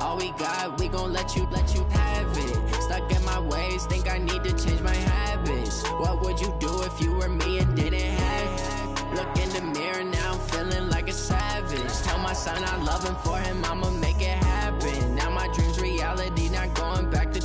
All we got, we gon' let you have it. Stuck in my ways, think I need to change my habits. What would you do if you were me and didn't have it? Look in the mirror now, I'm feeling like a savage. Tell my son I love him, for him I'ma make it happen. Now my dream's reality, not going back to.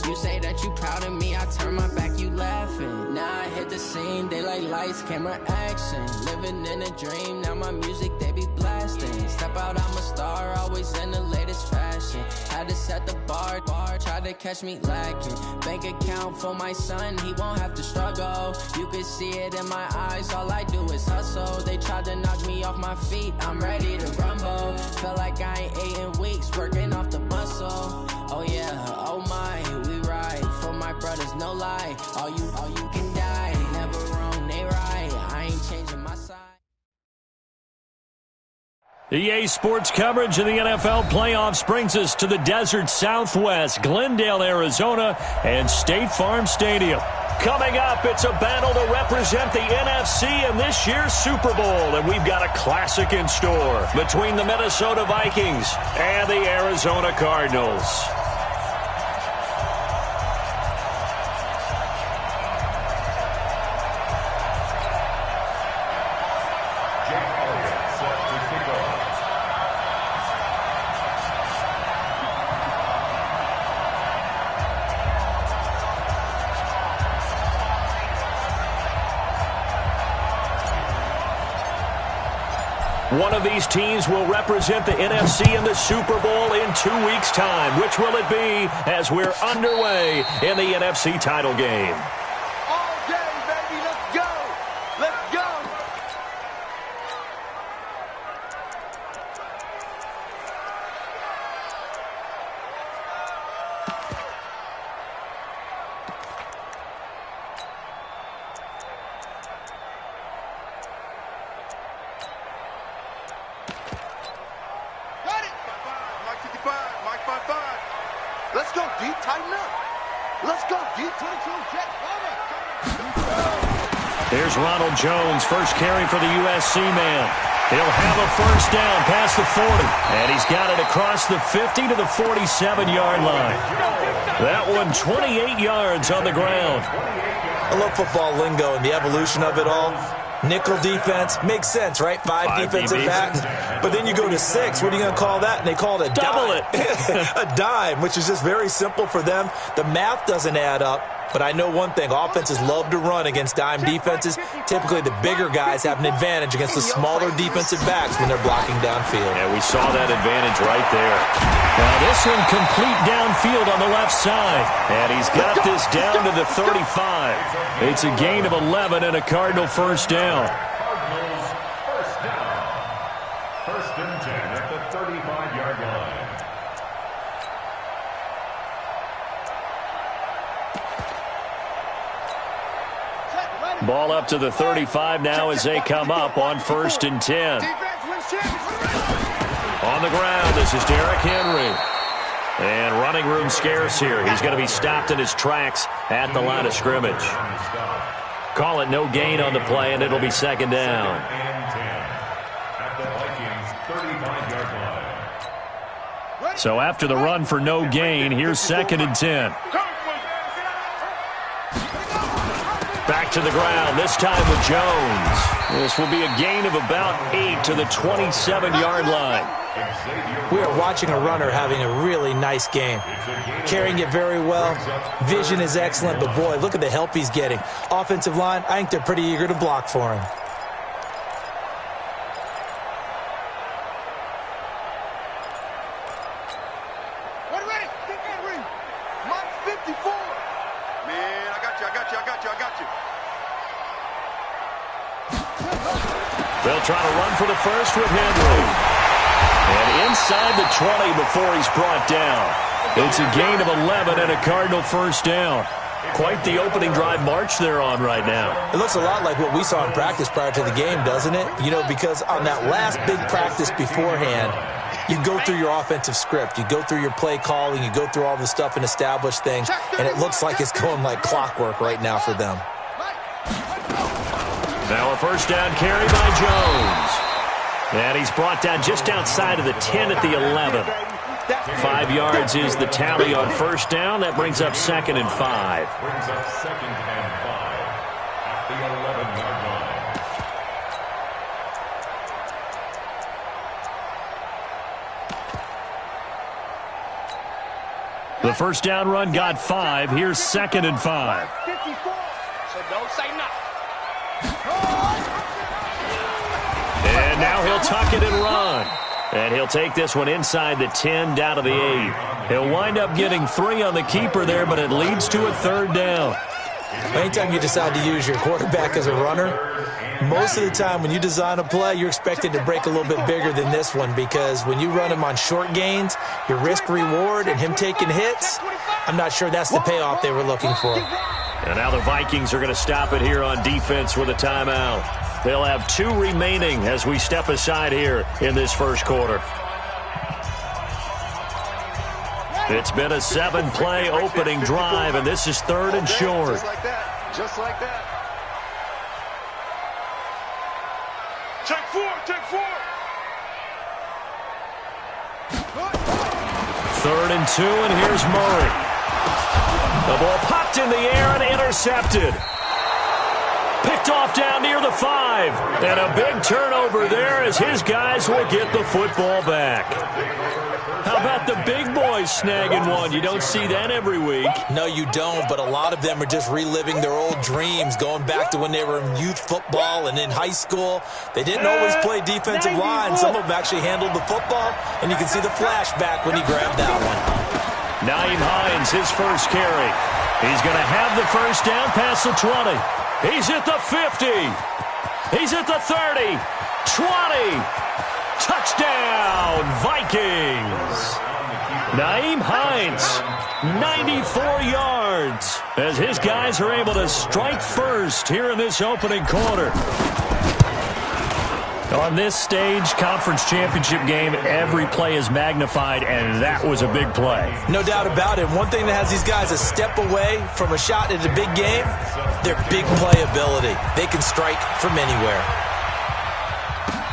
You say that you proud of me, I turn my back, you laughing. Now I hit the scene, they like lights, camera, action. Living in a dream, now my music they be blasting. Step out, I'm a star, always in the latest fashion. Had to set the bar, try to catch me lacking. Bank account for my son, he won't have to struggle. You can see it in my eyes, all I do is hustle. They tried to knock me off my feet, I'm ready to rumble. Felt like I ain't ate in weeks, working off the muscle. Oh yeah, oh my, we ride for my brothers, no lie. All you can die, never wrong, they right. I ain't changing my side. EA Sports coverage of the NFL playoffs brings us to the desert Southwest, Glendale, Arizona, and State Farm Stadium. Coming up, it's a battle to represent the NFC in this year's Super Bowl, and we've got a classic in store between the Minnesota Vikings and the Arizona Cardinals. One of these teams will represent the NFC in the Super Bowl in 2 weeks' time. Which will it be as we're underway in the NFC title game? All day, baby. Let's go. Let's go. Let's go, D. Tighten up. Let's go, D. 22 Jet. There's Ronald Jones, first carry for the USC man. He'll have a first down past the 40. And he's got it across the 50 to the 47-yard line. That one 28 yards on the ground. I love football lingo and the evolution of it all. Nickel defense makes sense, right? Five defensive backs. But then you go to 6. What are you going to call that? And they call it a double dime. A dime, which is just very simple for them. The math doesn't add up. But I know one thing, offenses love to run against dime defenses. Typically, the bigger guys have an advantage against the smaller defensive backs when they're blocking downfield. Yeah, we saw that advantage right there. Now this one complete downfield on the left side. And he's got this down to the 35. It's a gain of 11 and a Cardinal first down. Cardinals first down. First and 10 at the 35-yard line. Ball up to the 35 now as they come up on first and 10. On the ground, this is Derrick Henry. And running room scarce here. He's going to be stopped in his tracks at the line of scrimmage. Call it no gain on the play, and it'll be second down. So after the run for no gain, here's second and 10. Back to the ground, this time with Jones. This will be a gain of about 8 to the 27-yard line. We are watching a runner having a really nice game. Carrying it very well. Vision is excellent, but boy, look at the help he's getting. Offensive line, I think they're pretty eager to block for him. They'll try to run for the first with Henry. And inside the 20 before he's brought down. It's a gain of 11 and a Cardinal first down. Quite the opening drive march they're on right now. It looks a lot like what we saw in practice prior to the game, doesn't it? You know, because on that last big practice beforehand, you go through your offensive script. You go through your play calling. You go through all the stuff and establish things. And it looks like it's going like clockwork right now for them. Now a first down carry by Jones. And he's brought down just outside of the 10 at the 11. 5 yards is the tally on first down. That brings up 2nd and 5. Brings up 2nd and 5 at the 11-yard line. The first down run got 5. Here's 2nd and 5. 54. So don't say nothing. And now he'll tuck it and run. And he'll take this one inside the 10 down to the 8. He'll wind up getting 3 on the keeper there, but it leads to a 3rd down. Anytime you decide to use your quarterback as a runner, most of the time when you design a play, you're expected to break a little bit bigger than this one, because when you run him on short gains, your risk-reward and him taking hits, I'm not sure that's the payoff they were looking for. And now the Vikings are going to stop it here on defense with a timeout. They'll have 2 remaining as we step aside here in this first quarter. It's been a 7-play opening drive, and this is 3rd and short. Just like that. Just like that. Take 4. Take 4. 3rd and 2, and here's Murray. The ball popped in the air and intercepted. Picked off down near the 5. And a big turnover there as his guys will get the football back. How about the big boys snagging one? You don't see that every week. No, you don't, but a lot of them are just reliving their old dreams, going back to when they were in youth football and in high school. They didn't always play defensive line. Some of them actually handled the football, and you can see the flashback when he grabbed that one. Nyheim Hines, his first carry. He's going to have the first down past the 20. He's at the 50. He's at the 30. 20. Touchdown, Vikings. Nyheim Hines, 94 yards, as his guys are able to strike first here in this opening quarter. On this stage, conference championship game, every play is magnified, and that was a big play. No doubt about it. One thing that has these guys a step away from a shot at a big game, their big play ability. They can strike from anywhere.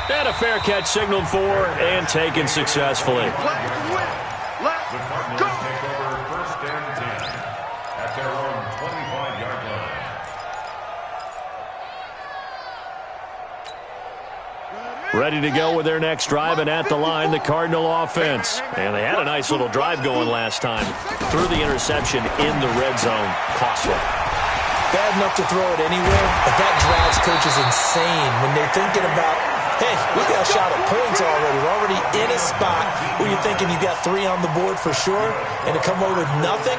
And a fair catch signaled for and taken successfully. The Cardinals take over 1st and 10 at their own 25-yard line. Ready to go with their next drive, and at the line, the Cardinal offense. And they had a nice little drive going last time. Threw the interception in the red zone. Costly. Bad enough to throw it anywhere, but that drives coaches insane when they're thinking about, hey, we got a shot at points already. We're already in a spot where you're thinking you got 3 on the board for sure, and to come away with nothing,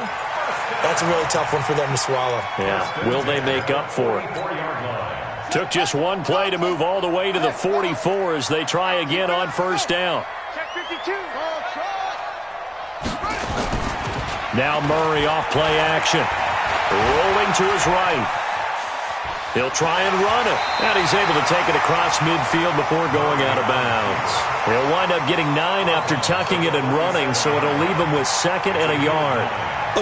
that's a really tough one for them to swallow. Yeah, will they make up for it? Took just one play to move all the way to the 44 as they try again on first down. Now Murray off play action. Rolling to his right. He'll try and run it. And he's able to take it across midfield before going out of bounds. He'll wind up getting 9 after tucking it and running, so it'll leave him with 2nd and a yard.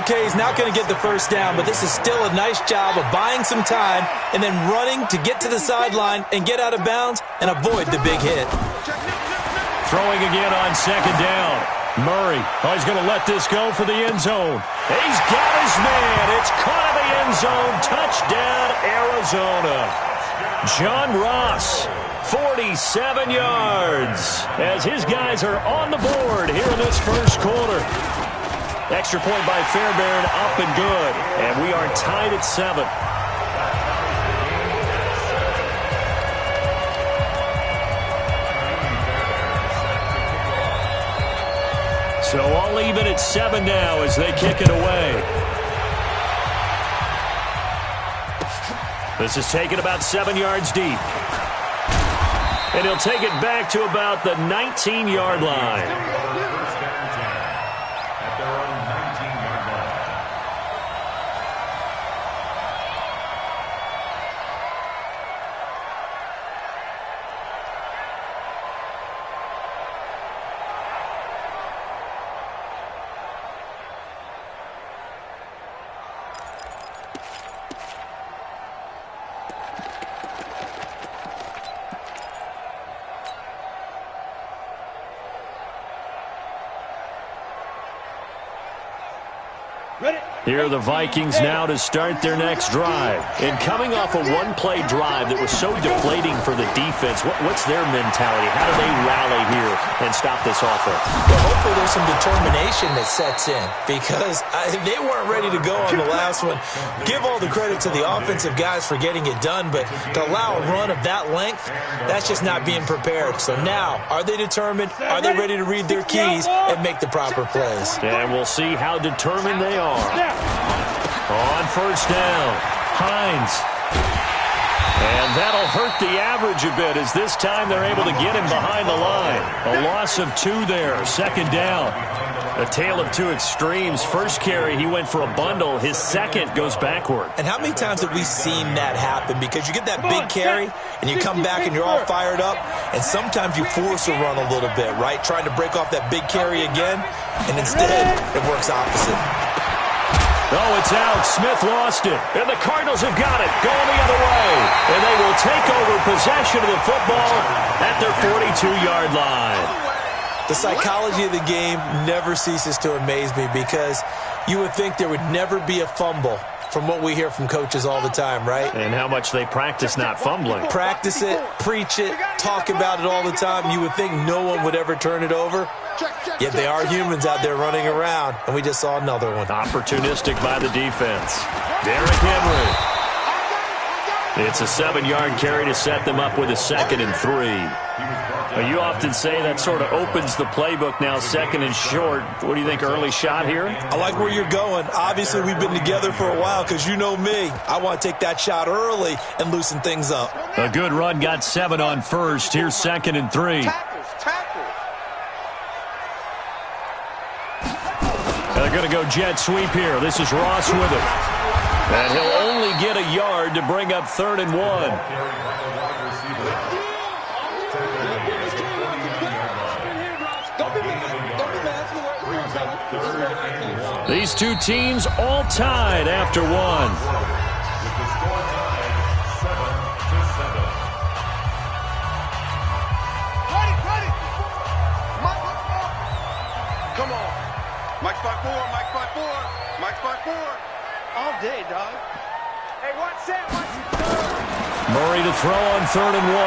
Okay, he's not going to get the first down, but this is still a nice job of buying some time and then running to get to the sideline and get out of bounds and avoid the big hit. Throwing again on 2nd down. Murray, he's going to let this go for the end zone. He's got his man. It's caught in the end zone. Touchdown, Arizona. John Ross, 47 yards, as his guys are on the board here in this first quarter. Extra point by Fairbairn, up and good. And we are tied at 7. So all even at 7 now as they kick it away. This is taken about 7 yards deep. And he'll take it back to about the 19-yard line. Here are the Vikings now to start their next drive. And coming off a one-play drive that was so deflating for the defense, what's their mentality? How do they rally here and stop this offense? Well, hopefully there's some determination that sets in because they weren't ready to go on the last one. Give all the credit to the offensive guys for getting it done, but to allow a run of that length, that's just not being prepared. So now, are they determined? Are they ready to read their keys and make the proper plays? And we'll see how determined they are. On first down, Hines. And that'll hurt the average a bit as this time they're able to get him behind the line. A loss of 2 there, second down. A tale of two extremes. First carry, he went for a bundle. His second goes backward. And how many times have we seen that happen? Because you get that big carry, and you come back and you're all fired up, and sometimes you force a run a little bit, right? Trying to break off that big carry again, and instead it works opposite. Oh, it's out. Smith lost it. And the Cardinals have got it. Going the other way. And they will take over possession of the football at their 42-yard line. The psychology of the game never ceases to amaze me because you would think there would never be a fumble from what we hear from coaches all the time, right? And how much they practice not fumbling. Practice it, preach it, talk about it all the time. You would think no one would ever turn it over. Yet they are humans out there running around, and we just saw another one. Opportunistic by the defense. Derrick Henry. It's a 7-yard carry to set them up with a 2nd and 3. You often say that sort of opens the playbook now, 2nd and short. What do you think, early shot here? I like where you're going. Obviously, we've been together for a while because you know me. I want to take that shot early and loosen things up. A good run got 7 on first. Here's 2nd and 3. They're going to go jet sweep here. This is Ross with it. And he'll only get a yard to bring up 3rd and 1. These two teams all tied after 1. All day, dog. Hey, watch that. Murray to throw on 3rd and 1.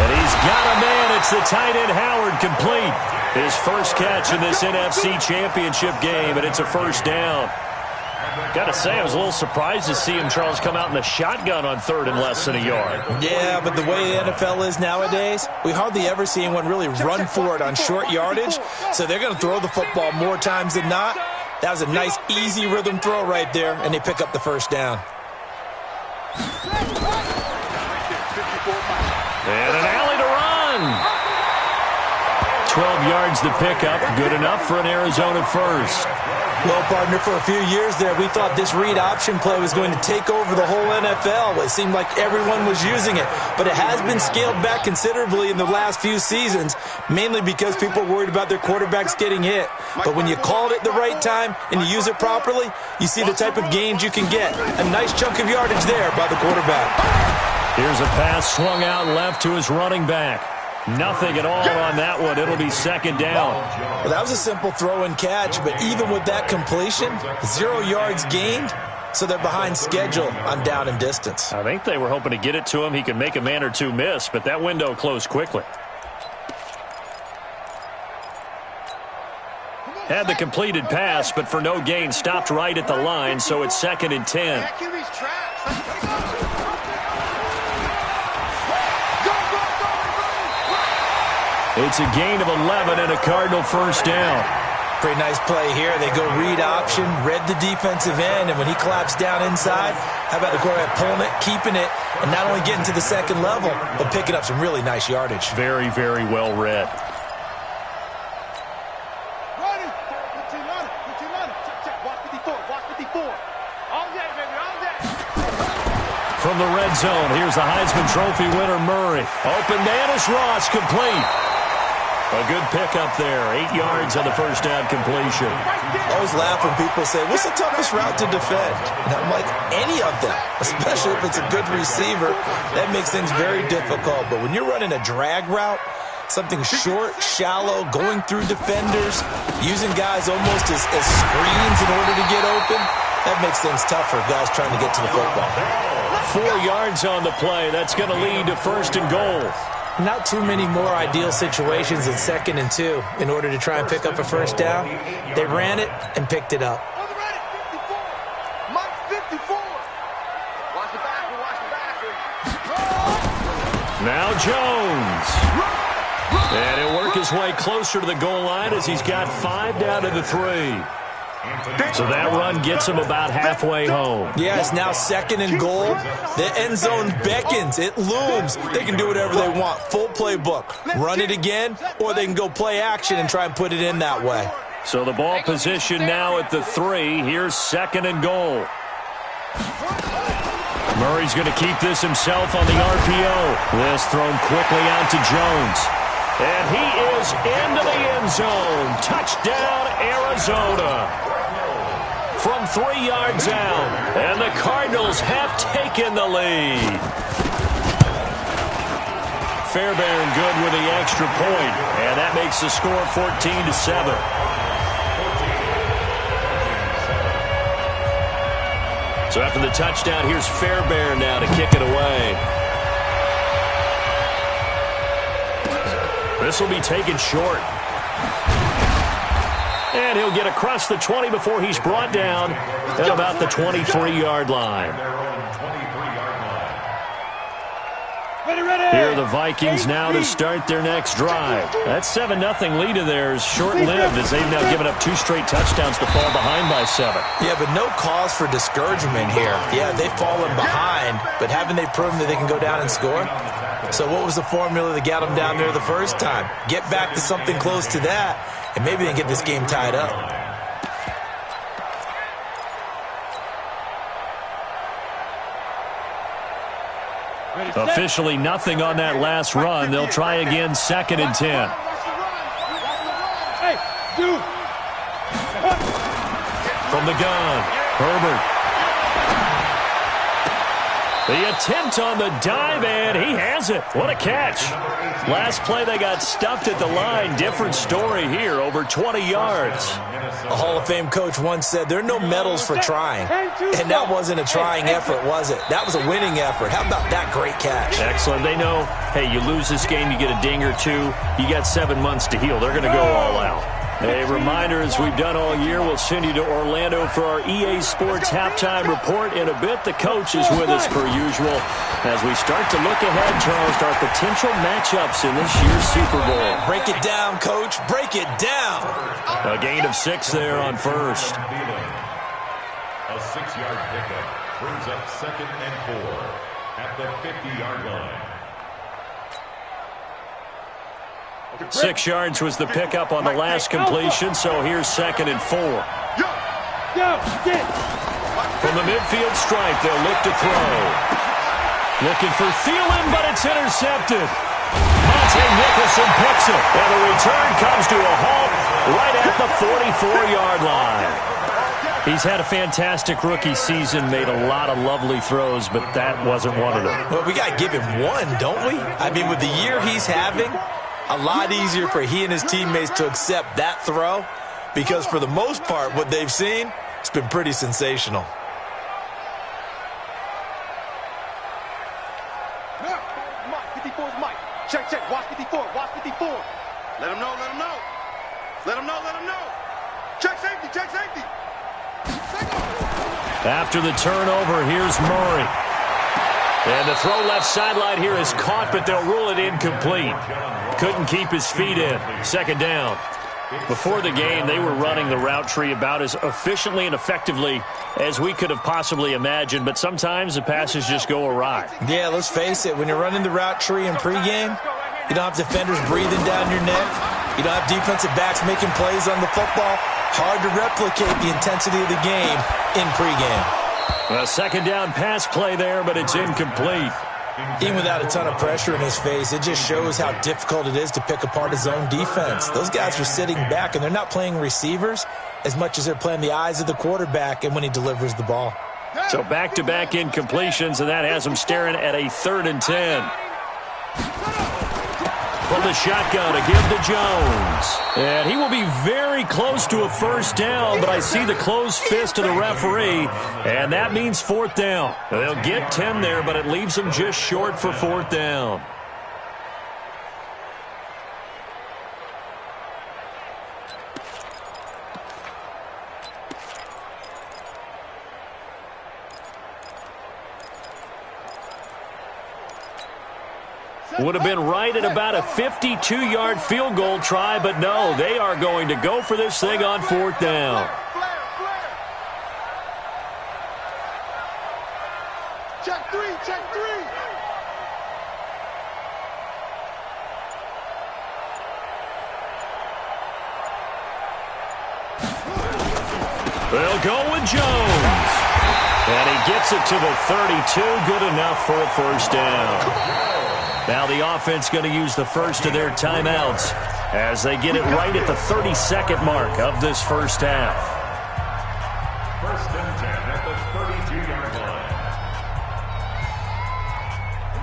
And he's got a man. It's the tight end Howard, complete. His first catch in this NFC Championship game, and it's a first down. Got to say, I was a little surprised to see him, Charles, come out in the shotgun on 3rd and less than a yard. Yeah, but the way the NFL is nowadays, we hardly ever see anyone really run for it on short yardage, so they're going to throw the football more times than not. That was a nice, easy rhythm throw right there, and they pick up the first down. And an alley to run. 12 yards to pick up. Good enough for an Arizona first. Well, partner, for a few years there, we thought this read option play was going to take over the whole NFL. It seemed like everyone was using it, but it has been scaled back considerably in the last few seasons, mainly because people are worried about their quarterbacks getting hit. But when you call it at the right time and you use it properly, you see the type of gains you can get. A nice chunk of yardage there by the quarterback. Here's a pass swung out left to his running back. Nothing at all on that one. It'll be 2nd down. Well, that was a simple throw and catch, but even with that completion, 0 yards gained, so they're behind schedule on down and distance. I think they were hoping to get it to him. He could make a man or two miss, but that window closed quickly. Had the completed pass, but for no gain, stopped right at the line, so it's 2nd and 10. It's a gain of 11 and a Cardinal first down. Pretty nice play here. They go read option, read the defensive end, and when he claps down inside, how about the quarterback pulling it, keeping it, and not only getting to the second level, but picking up some really nice yardage. Very, very well read. From the red zone, here's the Heisman Trophy winner, Murray. Open man is Ross, complete. A good pickup there. 8 yards on the first down completion. I always laugh when people say, what's the toughest route to defend? And I'm like, any of them, especially if it's a good receiver. That makes things very difficult. But when you're running a drag route, Something short, shallow, going through defenders, using guys almost as screens in order to get open. That makes things tough for guys trying to get to the football. 4 yards on the play. That's going to lead to 1st and goal. Not too many more ideal situations than 2nd and 2 in order to try and pick up a first down. They ran it and picked it up. Now Jones. And he'll work his way closer to the goal line as he's got 5 down to the 3. So that run gets him about halfway home. Yeah, it's now 2nd and goal. The end zone beckons. It looms. They can do whatever they want. Full playbook. Run it again, or they can go play action and try and put it in that way. So the ball position now at the 3. Here's 2nd and goal. Murray's going to keep this himself on the RPO. This thrown quickly out to Jones. And he is into the end zone. Touchdown, Arizona. From 3 yards out. And the Cardinals have taken the lead. Fairbairn good with the extra point. And that makes the score 14-7. So after the touchdown, here's Fairbairn now to kick it away. This will be taken short. And he'll get across the 20 before he's brought down at about the 23-yard line. Here are the Vikings now to start their next drive. That 7-0 lead of theirs short-lived as they've now given up 2 straight touchdowns to fall behind by 7. Yeah, but no cause for discouragement here. Yeah, they've fallen behind, but haven't they proven that they can go down and score? So what was the formula that got them down there the first time? Get back to something close to that, and maybe they can get this game tied up. Officially nothing on that last run. They'll try again 2nd and 10. From the gun, Herbert. The attempt on the dive, and he has it. What a catch. Last play, they got stuffed at the line. Different story here, over 20 yards. A Hall of Fame coach once said, there are no medals for trying. And that wasn't a trying effort, was it? That was a winning effort. How about that great catch? Excellent. They know, hey, you lose this game, you get a ding or 2. You got 7 months to heal. They're going to go all out. A reminder, as we've done all year, we'll send you to Orlando for our EA Sports halftime report in a bit. The coach is with us per usual as we start to look ahead, Charles, to our potential matchups in this year's Super Bowl. Break it down, Coach. Break it down. A gain of 6 there on first. A 6-yard pickup brings up 2nd and 4 at the 50-yard line. 6 yards was the pickup on the last completion, so here's 2nd and 4. From the midfield stripe, they'll look to throw. Looking for Thielen, but it's intercepted. Monte Nicholson picks it, and the return comes to a halt right at the 44-yard line. He's had a fantastic rookie season, made a lot of lovely throws, but that wasn't one of them. Well, we got to give him one, don't we? I mean, with the year he's having, a lot easier for he and his teammates to accept that throw because for the most part, what they've seen, it's been pretty sensational. Check, check. Watch 54. Watch 54. Let him know. Let him know. Let him know. Let him know. Check safety. Check safety. After the turnover, here's Murray. And the throw left sideline here is caught, but they'll rule it incomplete. Couldn't keep his feet in. 2nd down. Before the game, they were running the route tree about as efficiently and effectively as we could have possibly imagined, but sometimes the passes just go awry. Yeah, let's face it. When you're running the route tree in pregame, you don't have defenders breathing down your neck. You don't have defensive backs making plays on the football. Hard to replicate the intensity of the game in pregame. A 2nd down pass play there, but it's incomplete. Even without a ton of pressure in his face, it just shows how difficult it is to pick apart his own defense. Those guys are sitting back, and they're not playing receivers as much as they're playing the eyes of the quarterback and when he delivers the ball. So back-to-back incompletions, and that has him staring at a 3rd and 10. From from the shotgun to give to Jones. And he will be very close to a first down, but I see the closed fist of the referee, and that means fourth down. They'll get 10 there, but it leaves them just short for fourth down. Would have been right at about a 52-yard field goal try, but no, they are going to go for this thing on fourth down. Check three, check three. They'll go with Jones. And he gets it to the 32, good enough for a first down. Now the offense going to use the first of their timeouts as they get it right at the 32nd mark of this first half. First and 10 at the 32-yard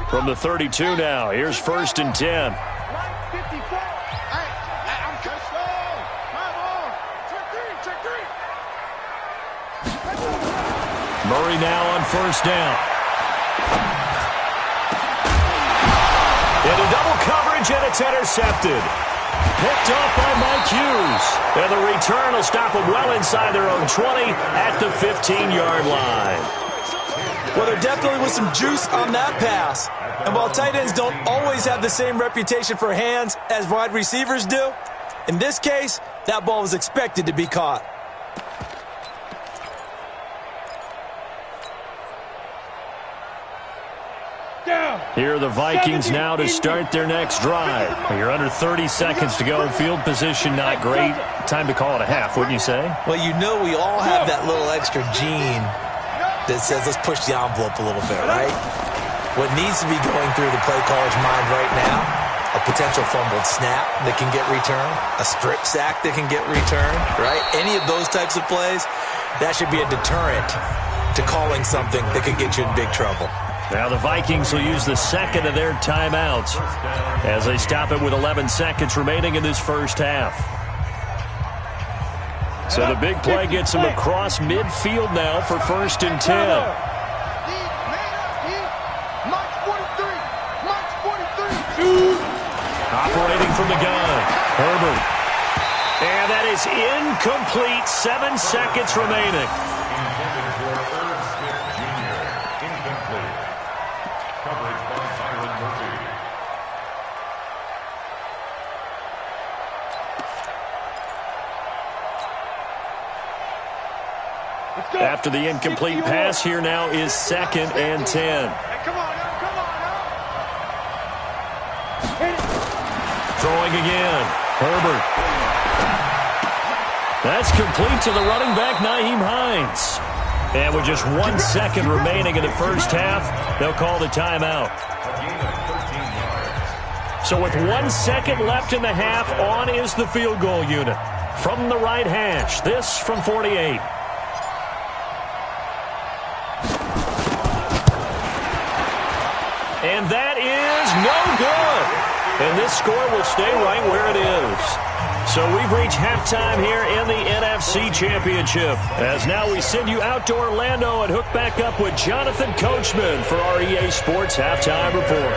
line. From the 32 now, here's first and 10. Murray now on first down. Into double coverage, and it's intercepted. Picked off by Mike Hughes. And the return will stop them well inside their own 20 at the 15-yard line. Well, there definitely was some juice on that pass. And while tight ends don't always have the same reputation for hands as wide receivers do, in this case, that ball was expected to be caught. Here are the Vikings now to start their next drive. You're under 30 seconds to go. Field position not great. Time to call it a half, wouldn't you say? Well, you know we all have that little extra gene that says let's push the envelope a little bit, right? What needs to be going through the play caller's mind right now, a potential fumbled snap that can get returned, a strip sack that can get returned, right? Any of those types of plays, that should be a deterrent to calling something that could get you in big trouble. Now the Vikings will use the second of their timeouts as they stop it with 11 seconds remaining in this first half. So the big play gets them across midfield now for first and 10. Operating from the gun, Herbert. And that is incomplete. 7 seconds remaining. After the incomplete pass, here now is second and 10. Throwing again. Herbert. That's complete to the running back, Nyheim Hines. And with just 1 second remaining in the first half, they'll call the timeout. So with 1 second left in the half, on is the field goal unit. From the right hash, this from 48. And that is no good. And this score will stay right where it is. So we've reached halftime here in the NFC Championship. As now we send you out to Orlando and hook back up with Jonathan Coachman for our EA Sports Halftime Report.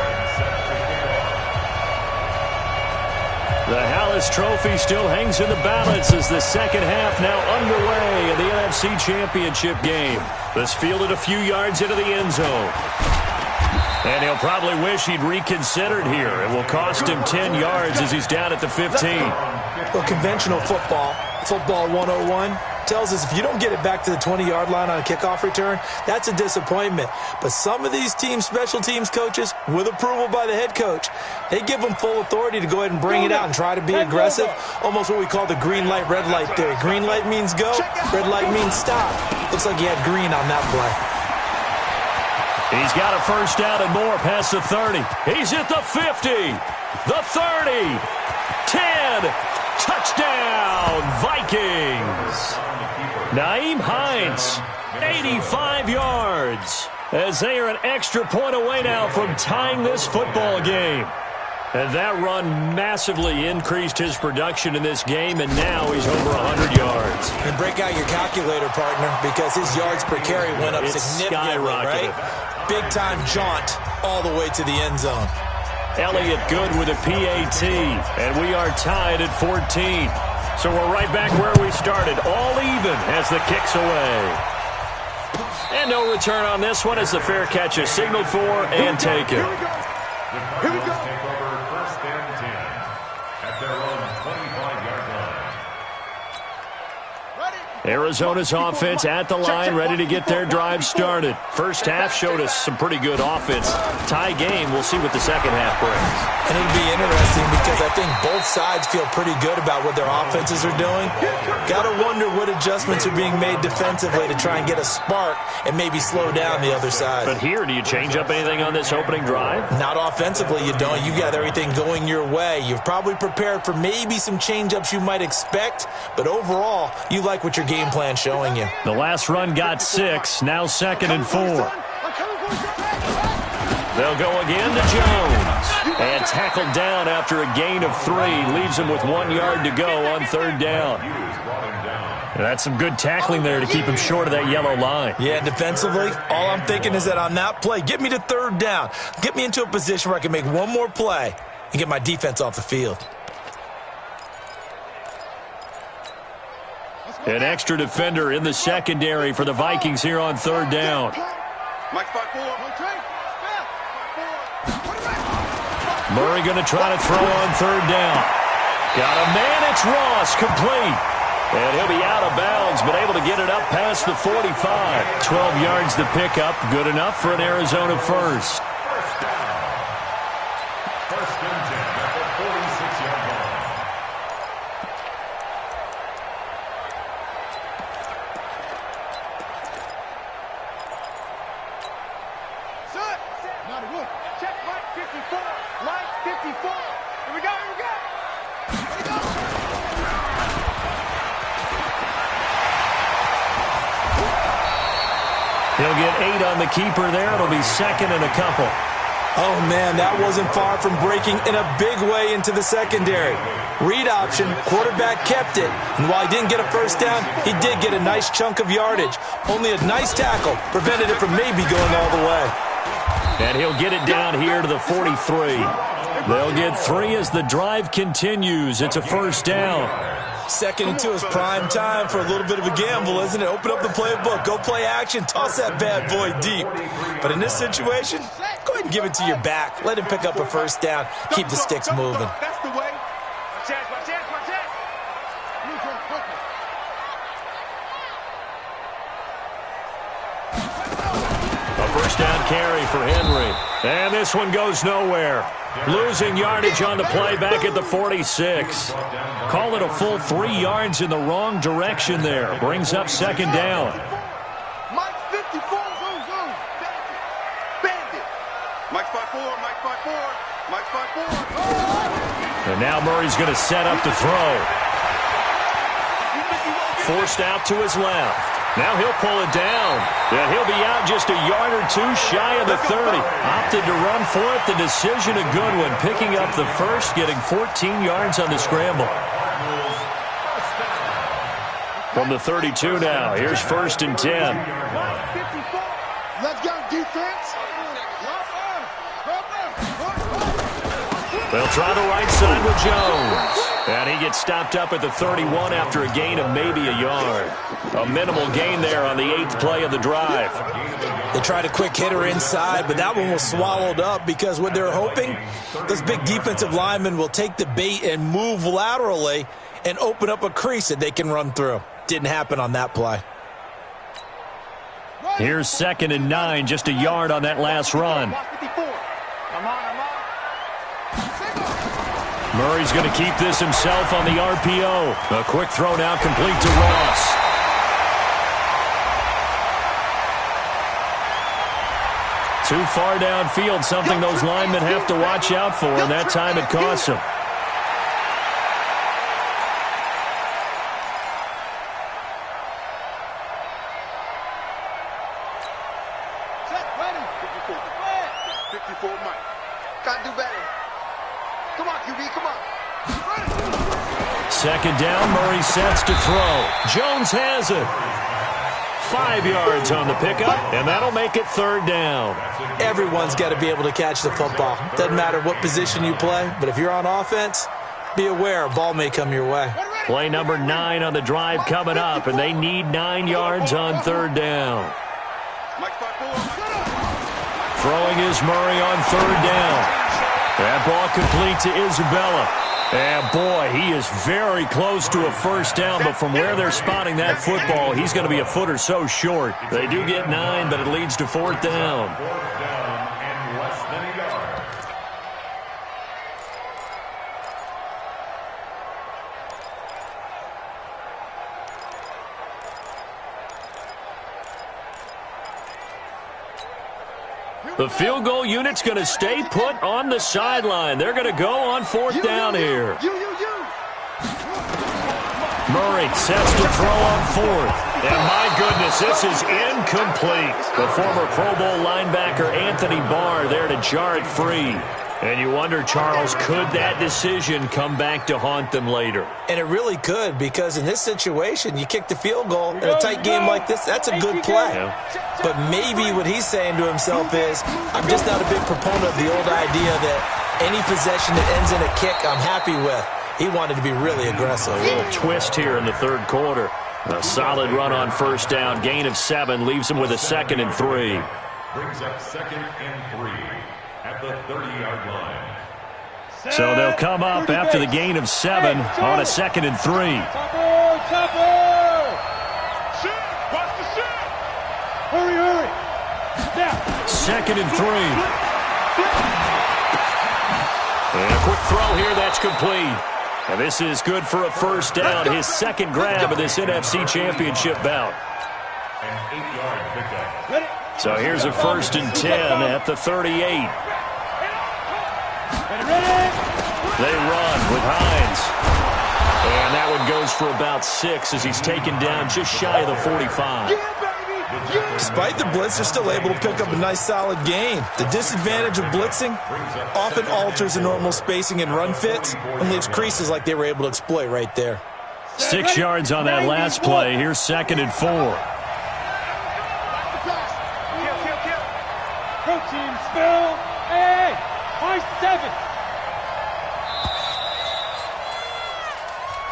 The Hallis Trophy still hangs in the balance as the second half now underway in the NFC Championship game. This fielded a few yards into the end zone. And he'll probably wish he'd reconsidered here. It will cost him 10 yards as he's down at the 15. Well, conventional football 101, tells us if you don't get it back to the 20-yard line on a kickoff return, that's a disappointment. But some of these team special teams coaches, with approval by the head coach, they give them full authority to go ahead and bring it out and try to be aggressive, almost what we call the green light, red light theory. Green light means go, red light means stop. Looks like he had green on that play. He's got a first down and more past the 30. He's at the 50, the 30, 10, touchdown, Vikings. Nyheim Hines, 85 yards, as they are an extra point away now from tying this football game. And that run massively increased his production in this game, and now he's over 100 yards. And break out your calculator, partner, because his yards per carry went up significantly, right? Big-time jaunt all the way to the end zone. Elliott good with a PAT, and we are tied at 14. So we're right back where we started, all even as the kick's away. And no return on this one as the fair catch is signaled for and taken. Here we go. Take over first and 10 at their own 25-yard line. Arizona's offense at the line, ready to get their drive started. First half showed us some pretty good offense. Tie game, we'll see what the second half brings. And it'll be interesting because I think both sides feel pretty good about what their offenses are doing. Got to wonder what adjustments are being made defensively to try and get a spark and maybe slow down the other side. But here, do you change up anything on this opening drive? Not offensively, you don't. You got everything going your way. You've probably prepared for maybe some change-ups you might expect, but overall, you like what your game plan showing you. The last run got 6, now 2nd and 4. They'll go again to Jones. And tackled down after a gain of 3. Leaves him with 1 yard to go on 3rd down. And that's some good tackling there to keep him short of that yellow line. Yeah, defensively, all I'm thinking is that on that play, get me to 3rd down. Get me into a position where I can make one more play and get my defense off the field. An extra defender in the secondary for the Vikings here on 3rd down. Murray going to try to throw on 3rd down. Got a man, it's Ross, complete. And he'll be out of bounds, but able to get it up past the 45. 12 yards to pick up, good enough for an Arizona first. First and 10 at the 46-yard line. Check line 54. Line 54. Here we go. Here we go. He'll get 8 on the keeper there. It'll be 2nd and a couple. Oh, man, that wasn't far from breaking in a big way into the secondary. Read option, quarterback kept it. And while he didn't get a first down, he did get a nice chunk of yardage. Only a nice tackle prevented it from maybe going all the way. And he'll get it down here to the 43. They'll get 3 as the drive continues. It's a first down. 2nd and 2 is prime time for a little bit of a gamble, isn't it? Open up the playbook, go play action, toss that bad boy deep. But in this situation, go ahead and give it to your back. Let him pick up a first down. Keep the sticks moving. That's the way. Watch out, watch out, watch out. A first down carry for Henry. And this one goes nowhere. Losing yardage on the play back at the 46. Call it a full 3 yards in the wrong direction there. Brings up 2nd down. Mike 54, zoom. Bandit. Mike 54, Mike 54, Mike 54. And now Murray's going to set up to throw. Forced out to his left. Now he'll pull it down. And he'll be out just a yard or 2 shy of the 30. Opted to run for it. The decision a good one. Picking up the first, getting 14 yards on the scramble. From the 32 now. Here's 1st and 10. Let's go, defense. They'll try the right side with Jones. And he gets stopped up at the 31 after a gain of maybe a yard. A minimal gain there on the 8th play of the drive. They tried a quick hitter inside, but that one was swallowed up because what they're hoping, this big defensive lineman will take the bait and move laterally and open up a crease that they can run through. Didn't happen on that play. Here's 2nd and 9, just a yard on that last run. Murray's going to keep this himself on the RPO. A quick throw now complete to Ross. Too far downfield, something those linemen have to watch out for, and that time it costs them. Come on, QB, come on. Second down, Murray sets to throw. Jones has it. 5 yards on the pickup, and that'll make it third down. Everyone's got to be able to catch the football. Doesn't matter what position you play, but if you're on offense, be aware a ball may come your way. Play number 9 on the drive coming up, and they need 9 yards on third down. Throwing is Murray on third down. That ball complete to Isabella. And, boy, he is very close to a first down, but from where they're spotting that football, he's going to be a foot or so short. They do get 9, but it leads to fourth down. Fourth down and less than a yard. The field goal unit's going to stay put on the sideline. They're going to go on fourth down here. Murray sets to throw on fourth. And my goodness, this is incomplete. The former Pro Bowl linebacker Anthony Barr there to jar it free. And you wonder, Charles, could that decision come back to haunt them later? And it really could, because in this situation, you kick the field goal in a tight game like this, that's a good play. Yeah. But maybe what he's saying to himself is, I'm just not a big proponent of the old idea that any possession that ends in a kick I'm happy with. He wanted to be really aggressive. A little twist here in the third quarter. A solid run on first down. Gain of 7 leaves him with a 2nd and 3. Brings up 2nd and 3 at the 30-yard line. So they'll come up after the gain of 7 on a 2nd and 3. Hurry. Now. 2nd and 3. And a quick throw here, that's complete. And this is good for a first down. His 2nd grab of this NFC Championship bout. An 8-yard pickup. So here's a 1st and 10 at the 38. They run with Hines. And that one goes for about 6 as he's taken down just shy of the 45. Despite the blitz, they're still able to pick up a nice solid gain. The disadvantage of blitzing often alters the normal spacing and run fits and leaves creases like they were able to exploit right there. 6 yards on that last play. Here's 2nd and 4. Go team, spill. Hey, high 7.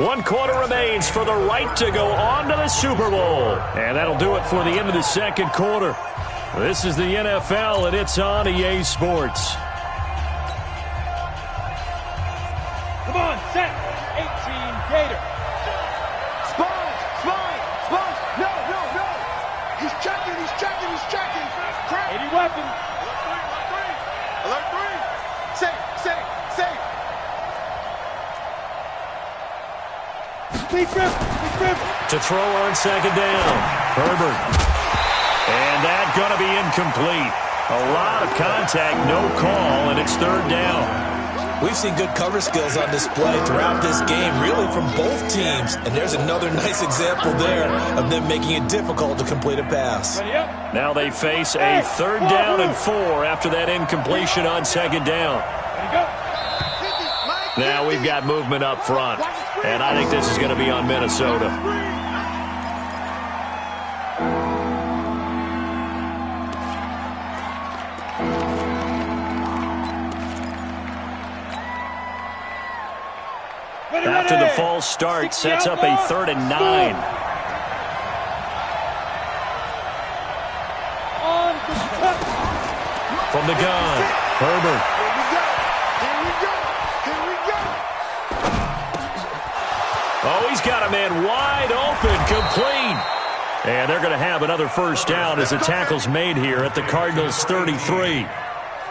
1 quarter remains for the right to go on to the Super Bowl. And that'll do it for the end of the second quarter. This is the NFL, and it's on EA Sports. Come on, set. 18, Gator. Spine. No. He's checking. 80 weapon. Alert 3. Safe. Deep rip. To throw on 2nd down. Herbert. And that going to be incomplete. A lot of contact, no call, and it's 3rd down. We've seen good cover skills on display throughout this game, really from both teams. And there's another nice example there of them making it difficult to complete a pass. Ready up. Now they face a 3rd down and 4 after that incompletion on 2nd down. Ready go. Now we've got movement up front, and I think this is going to be on Minnesota. After the false start, sets up a 3rd and 9. From the gun, Herbert. Oh, he's got a man wide open, complete. And they're going to have another first down as the tackle's made here at the Cardinals' 33.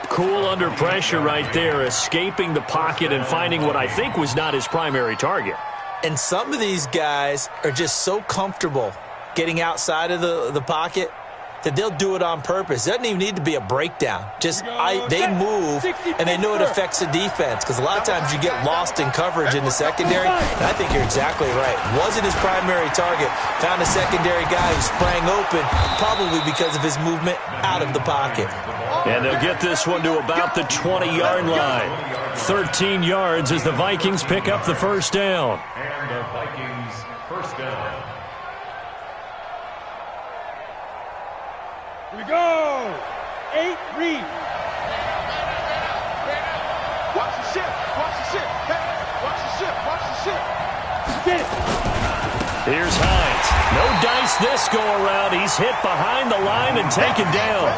Cool under pressure right there, escaping the pocket and finding what I think was not his primary target. And some of these guys are just so comfortable getting outside of the pocket that they'll do it on purpose. It doesn't even need to be a breakdown. Just they move, and they know it affects the defense, because a lot of times you get lost in coverage in the secondary, and I think you're exactly right. Wasn't his primary target. Found a secondary guy who sprang open, probably because of his movement out of the pocket. And they'll get this one to about the 20-yard line. 13 yards as the Vikings pick up the first down. And the Vikings first down. Here we go. 8 read. Watch the ship. Watch the ship. Hey, watch the ship. Watch the ship. Get it. Here's Hines. No dice this go-around. He's hit behind the line and taken down.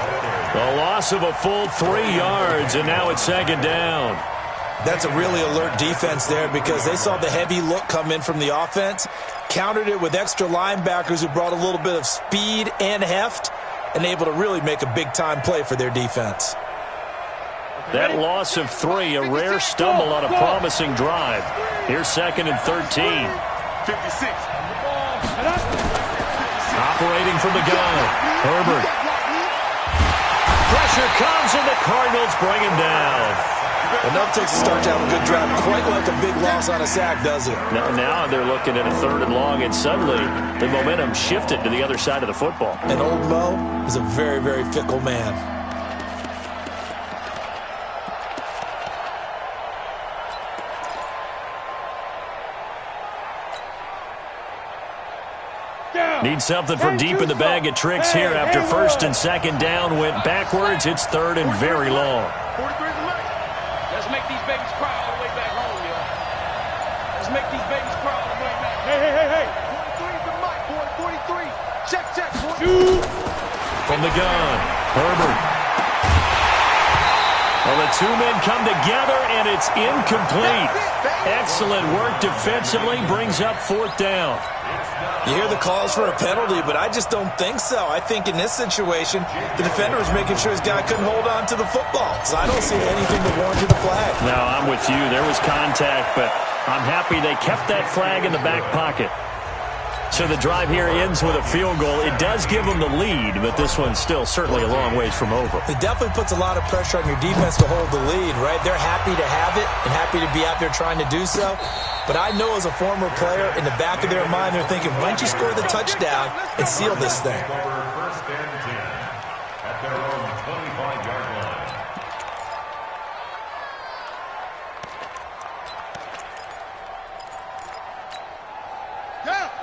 The loss of a full 3 yards, and now it's second down. That's a really alert defense there, because they saw the heavy look come in from the offense, countered it with extra linebackers who brought a little bit of speed and heft, and able to really make a big-time play for their defense. That loss of 3, a rare stumble on a promising drive. Here's second and 13. 56. Operating from the gun, Herbert. Pressure comes, and the Cardinals bring him down. Enough to start to have a good drive. Quite like a big loss on a sack, does it? Now they're looking at a 3rd and long, and suddenly the momentum shifted to the other side of the football. And old Mo is a very, very fickle man. Need something from deep in the bag of tricks here after first and second down went backwards. It's 3rd and very long. 43 is the line. Let's make these babies cry all the way back home, yo. Let's make these babies cry all the way back. Hey. 43 is the mic, boy. 43. Check. Shoot. From the gun, Herbert. Well, the two men come together, and it's incomplete. Excellent work defensively, brings up 4th down. You hear the calls for a penalty, but I just don't think so. I think in this situation, the defender was making sure his guy couldn't hold on to the football. So I don't see anything that warranted a flag. No, I'm with you. There was contact, but I'm happy they kept that flag in the back pocket. So the drive here ends with a field goal. It does give them the lead, but this one's still certainly a long ways from over. It definitely puts a lot of pressure on your defense to hold the lead, right? They're happy to have it and happy to be out there trying to do so. But I know as a former player, in the back of their mind, they're thinking, why don't you score the touchdown and seal this thing? First and 10 at their own 25-yard line.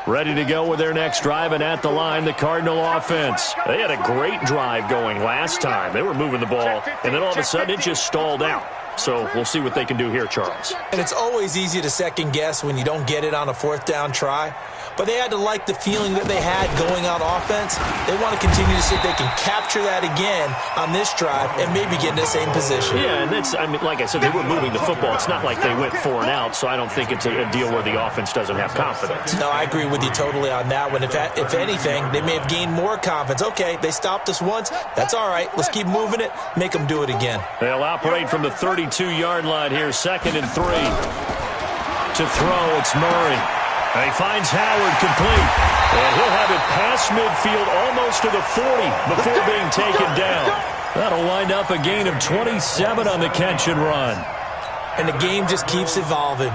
Ready to go with their next drive, and at the line, the Cardinal offense. They had a great drive going last time. They were moving the ball, and then all of a sudden it just stalled out. So we'll see what they can do here, Charles. And it's always easy to second guess when you don't get it on a 4th down try. But they had to like the feeling that they had going on offense. They want to continue to see if they can capture that again on this drive and maybe get in the same position. Yeah, and that's, I mean, like I said, they were moving the football. It's not like they went 4 and out, so I don't think it's a deal where the offense doesn't have confidence. No, I agree with you totally on that one. If anything, they may have gained more confidence. Okay, they stopped us once. That's all right. Let's keep moving it. Make them do it again. They'll operate from the 32-yard line here, 2nd and 3. To throw, it's Murray. And he finds Howard complete. And he'll have it past midfield almost to the 40 before being taken down. That'll wind up a gain of 27 on the catch and run. And the game just keeps evolving.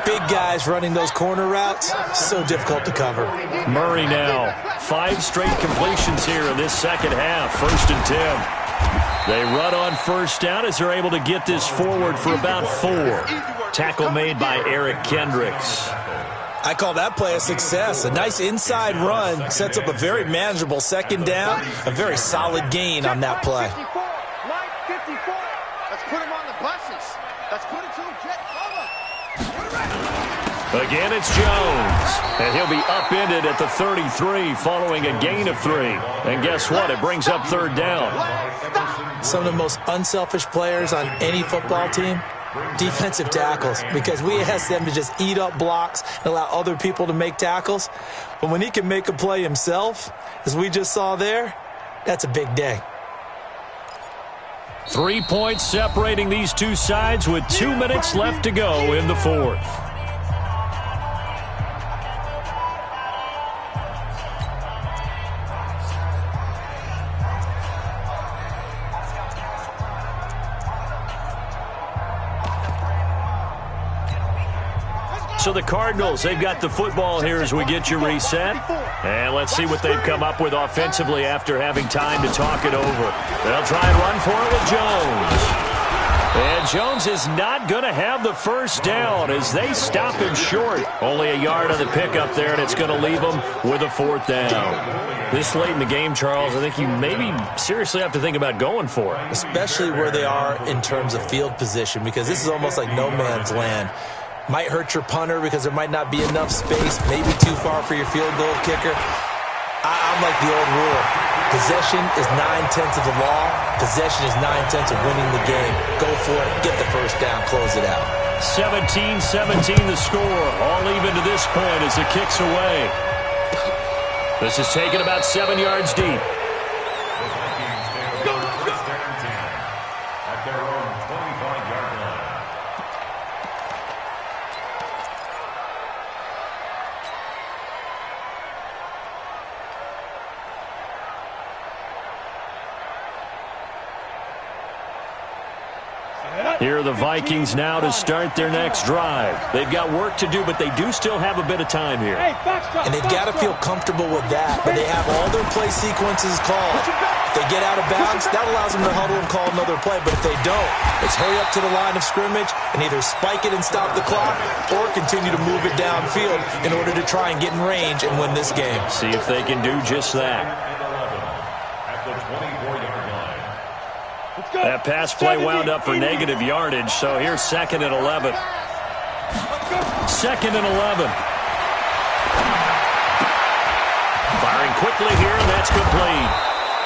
Big guys running those corner routes, so difficult to cover. Murray now, 5 straight completions here in this second half. 1st and 10. They run on first down as they're able to get this forward for about 4. Tackle made by Eric Kendricks. I call that play a success. A nice inside run sets up a very manageable second down, a very solid gain on that play. Line 54. Let's put him on the buses. Let's put it to him. Jet cover. Again, it's Jones. And he'll be upended at the 33 following a gain of 3. And guess what? It brings up 3rd down. Some of the most unselfish players on any football team, defensive tackles, because we ask them to just eat up blocks and allow other people to make tackles. But when he can make a play himself, as we just saw there, that's a big day. 3 points separating these two sides with 2 minutes left to go in the 4th. So the Cardinals, they've got the football here as we get you reset. And let's see what they've come up with offensively after having time to talk it over. They'll try and run for it with Jones. And Jones is not going to have the first down as they stop him short. Only a yard on the pickup there, and it's going to leave him with a 4th down. This late in the game, Charles, I think you maybe seriously have to think about going for it. Especially where they are in terms of field position, because this is almost like no man's land. Might hurt your punter because there might not be enough space, maybe too far for your field goal kicker. I'm like the old rule. Possession is 9/10 of the law. Possession is 9/10 of winning the game. Go for it. Get the first down. Close it out. 17-17 the score. All even to this point as it kicks away. This is taken about 7 yards deep. The Vikings take over first and 10 at their own 25-yard line. Here are the Vikings now to start their next drive. They've got work to do, but they do still have a bit of time here. And they've got to feel comfortable with that, but they have all their play sequences called. If they get out of bounds, that allows them to huddle and call another play, but if they don't, it's hurry up to the line of scrimmage and either spike it and stop the clock or continue to move it downfield in order to try and get in range and win this game. See if they can do just that. At the 24-yard line. That pass play wound up for negative yardage, so here's 2nd and 11. 2nd and 11. Firing quickly here, and that's complete.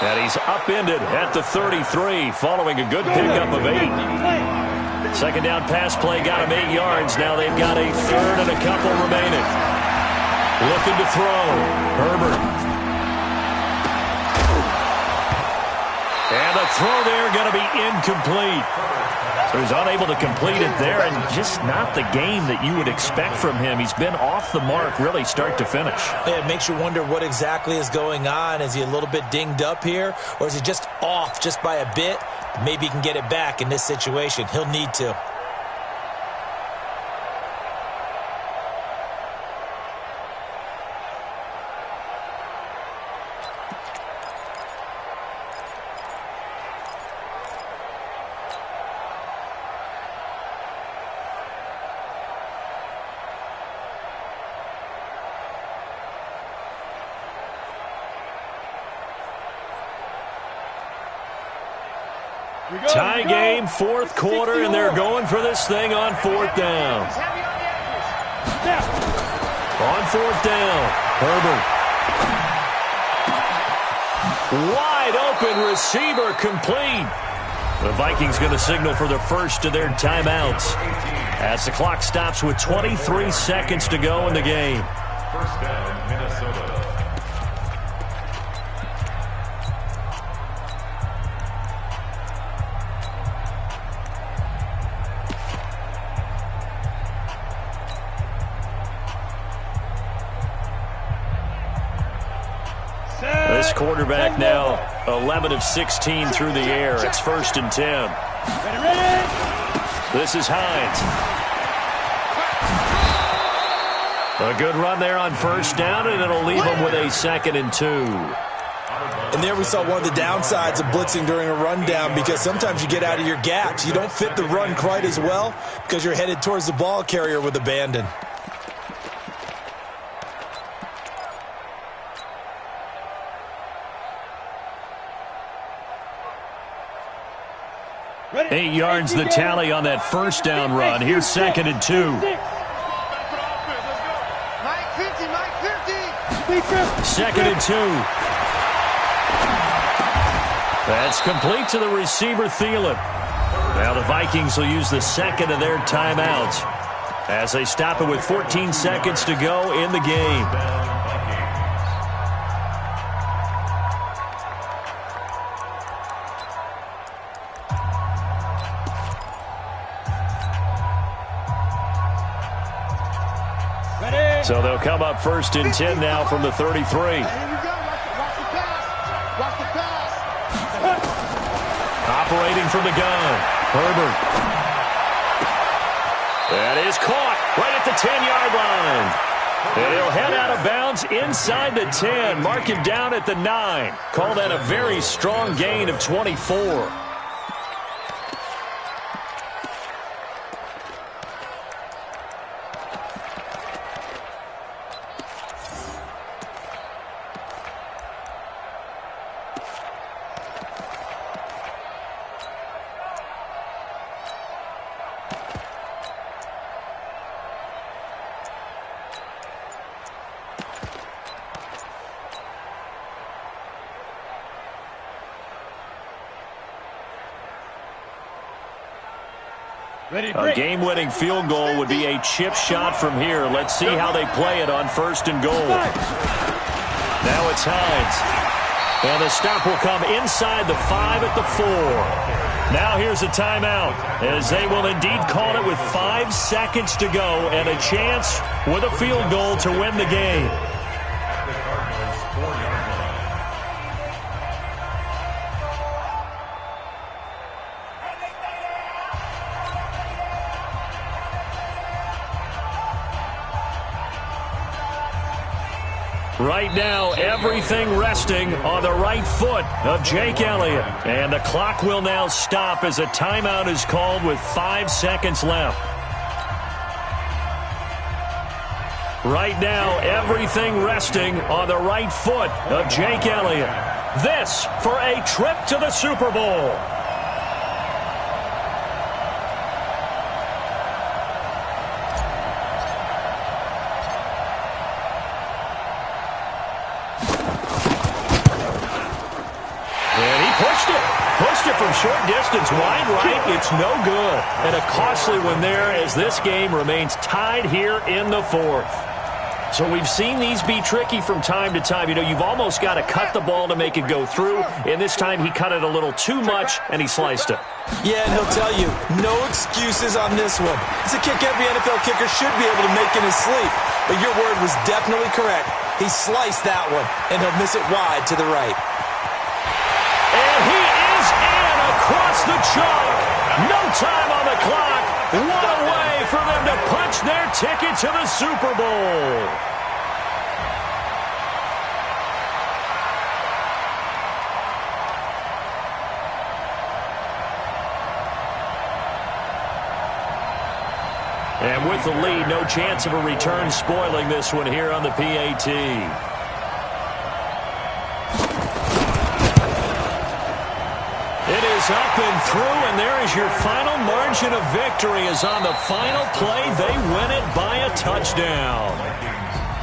And he's upended at the 33 following a good pickup of 8. 2nd down pass play got him 8 yards. Now they've got a 3rd and a couple remaining. Looking to throw. Herbert. And the throw there going to be incomplete. So he's unable to complete it there, and just not the game that you would expect from him. He's been off the mark really start to finish. It makes you wonder what exactly is going on. Is he a little bit dinged up here, or is he just off just by a bit? Maybe he can get it back in this situation. He'll need to. Tie game, 4th quarter, and they're going for this thing on 4th down. On 4th down, Herbert. Wide open receiver complete. The Vikings going to signal for the first of their timeouts as the clock stops with 23 seconds to go in the game. First down, Minnesota. This quarterback now 11 of 16 through the air. It's 1st and 10. This is Hines. A good run there on 1st down, and it'll leave him with a 2nd and 2. And there we saw one of the downsides of blitzing during a rundown, because sometimes you get out of your gaps. You don't fit the run quite as well because you're headed towards the ball carrier with abandon. Eight yards the tally on that 1st down run. Here's 2nd and 2. 2nd and 2. That's complete to the receiver, Thielen. Now the Vikings will use the 2nd of their timeouts as they stop it with 14 seconds to go in the game. So they'll come up 1st and 10 now from the 33. Operating from the gun, Herbert. That is caught. right at the 10-yard line. And he'll head out of bounds inside the 10. Mark him down at the 9. Call that a very strong gain of 24. A game-winning field goal would be a chip shot from here. Let's see how they play it on 1st and goal. Now it's Hines. And the stop will come inside the 5 at the 4. Now here's a timeout, as they will indeed call it with 5 seconds to go and a chance with a field goal to win the game. Right now, everything resting on the right foot of Jake Elliott. And the clock will now stop as a timeout is called with 5 seconds left. Right now, everything resting on the right foot of Jake Elliott. This for a trip to the Super Bowl. From short distance, wide right, it's no good. And a costly one there as this game remains tied here in the 4th. So we've seen these be tricky from time to time. You know, you've almost got to cut the ball to make it go through. And this time he cut it a little too much, and he sliced it. Yeah, and he'll tell you, no excuses on this one. It's a kick every NFL kicker should be able to make in his sleep. But your word was definitely correct. He sliced that one, and he'll miss it wide to the right. And he is in across the chalk. No time on the clock. What a way for them to punch their ticket to the Super Bowl. And with the lead, no chance of a return spoiling this one here on the PAT. It is up and through, and there is your final margin of victory. As on the final play, they win it by a touchdown.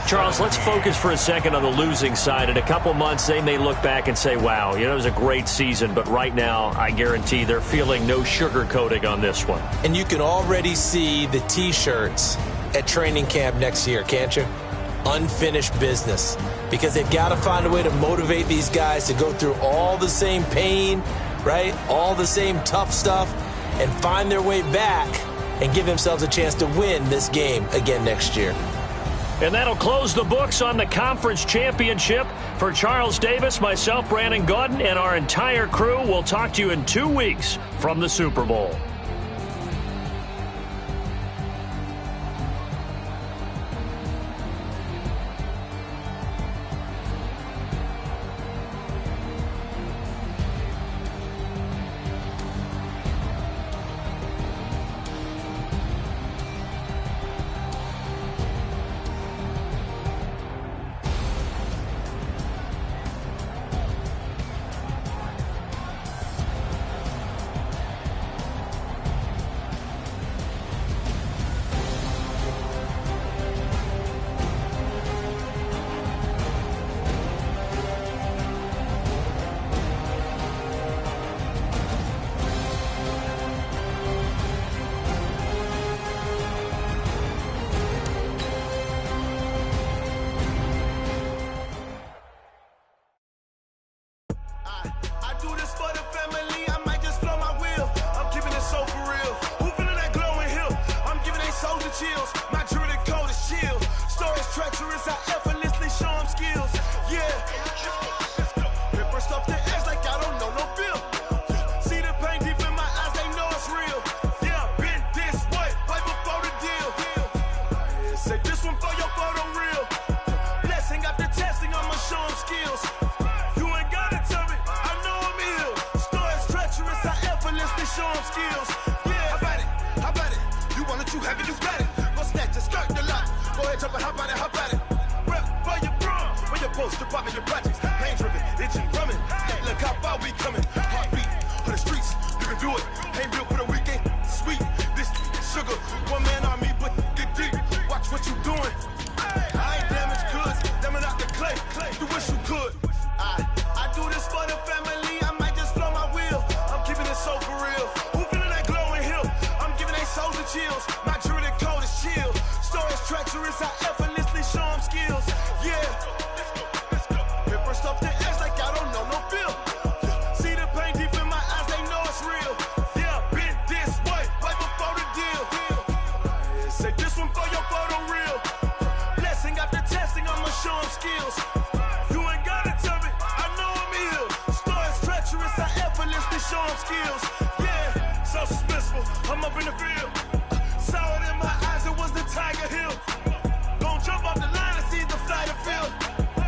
Charles, let's focus for a second on the losing side. In a couple months, they may look back and say, wow, you know, it was a great season. But right now, I guarantee they're feeling no sugarcoating on this one. And you can already see the T-shirts at training camp next year, can't you? Unfinished business. Because they've got to find a way to motivate these guys to go through all the same pain, right? All the same tough stuff, and find their way back and give themselves a chance to win this game again next year. And that'll close the books on the conference championship. For Charles Davis, myself, Brandon Gaudin, and our entire crew, we'll talk to you in 2 weeks from the Super Bowl. show them skills. Yeah, how about it? How about it? You want it, you have it, you got it. Go snatch it, skirt the lot. Go ahead, jump it, how about it? How about it? Rep for your prom, for your poster, popping your projects. Pain driven, itching, drumming. Look how far we coming. Heartbeat on the streets, you can do it. Ain't built for the weekend. Sweet, this sugar, one man army, but get deep. Watch what you doing. I ain't damaged goods, damn it out the clay. You wish you could. I do this for the family. I might just blow my wheel. I'm keeping it so for real. Who feeling that glowing hill? I'm giving they souls the chills. My jewelry code is chill. Stories treacherous, I effortlessly show them skills. Yeah. Paper stuff the edge like I don't know no feel. See the pain deep in my eyes, they know it's real. Yeah, been this way, right before the deal. Say this one for your photo real. Blessing after testing, I'ma show them skills. You ain't gotta tell me, I know I'm ill. Stories treacherous, I effortlessly show them skills. Yeah, so suspenseful, I'm up in the field. Saw it in my eyes, it was the Tiger Hill. Gon' jump off the line and see the flight of field.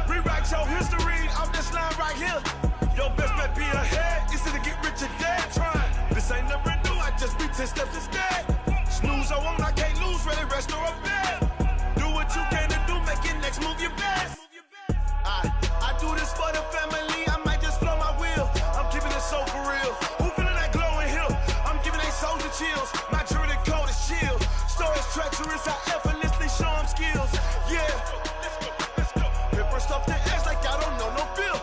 Rewrite your history off this line right here. Your best bet be ahead, it's to get rich or dead trying. This ain't never new, I just be 10 steps instead. Snooze, I won't, I can't lose, ready, rest or a bed. Do what you can to do, make it next move your best. I do this for the family, I might just blow my wheel. I'm keeping it so for real. Who feeling that glowing hill? I'm giving they souls the chills. My jewelry code is chill. Stories treacherous, I effortlessly show them skills. Yeah. Paper stuff the edge like I don't know no feel.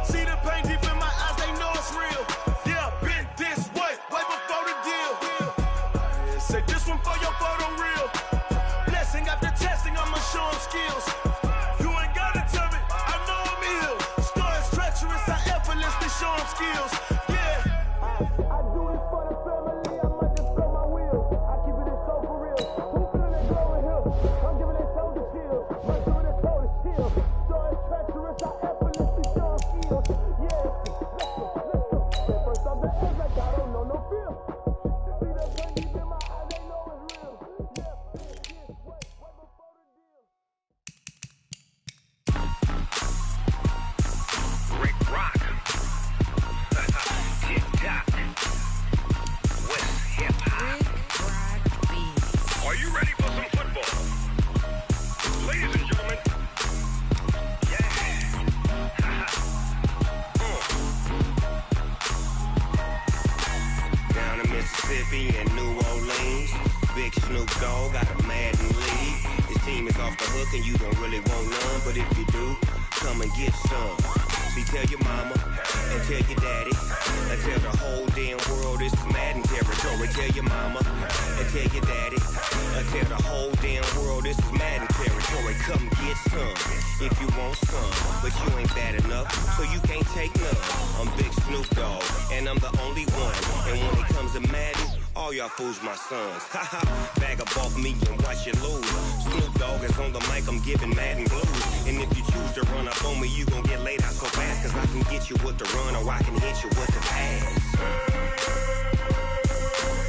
See the pain deep in my eyes, they know it's real. Yeah, been this way, way before the deal. Say this one for your photo real. Blessing after testing, I'ma show them skills. You ain't gotta tell me, I know I'm ill. Stories treacherous, I effortlessly show them skills. Yeah. I do this for the family, I might just blow my wheel. I keep it so for real. Who feeling that glowing hill? I'm giving they souls the chills. My jewelry code is chill. Stories treacherous, I effortlessly show them skills. Yeah. Let's go. First off the edge like I don't know no feel. See that pain deep in my eyes, they know it's real. Yeah, this way, way before the deal. Rick Rock. TikTok. West Hip Hop. Are you ready for some football? Ladies and gentlemen. Yeah. Down in Mississippi and New Orleans, Big Snoop Dogg got a Madden lead. His team is off the hook and you don't really want none, but if you do, come and get some. See, tell your mama and tell your daddy and tell the whole damn world this is Madden territory. Tell your mama and tell your daddy and tell the whole damn world this is Madden territory. Come get some if you want some, but you ain't bad enough, so you can't take none. I'm Big Snoop Dogg and I'm the only one, and when it comes to Madden, all y'all fools my sons. Haha, bag up off me and watch you lose. Snoop Dogg is on the mic, I'm giving Madden blues. And if you choose to run up on me, you gon' get laid out so fast, cause I can get you with the run or I can hit you with the pass.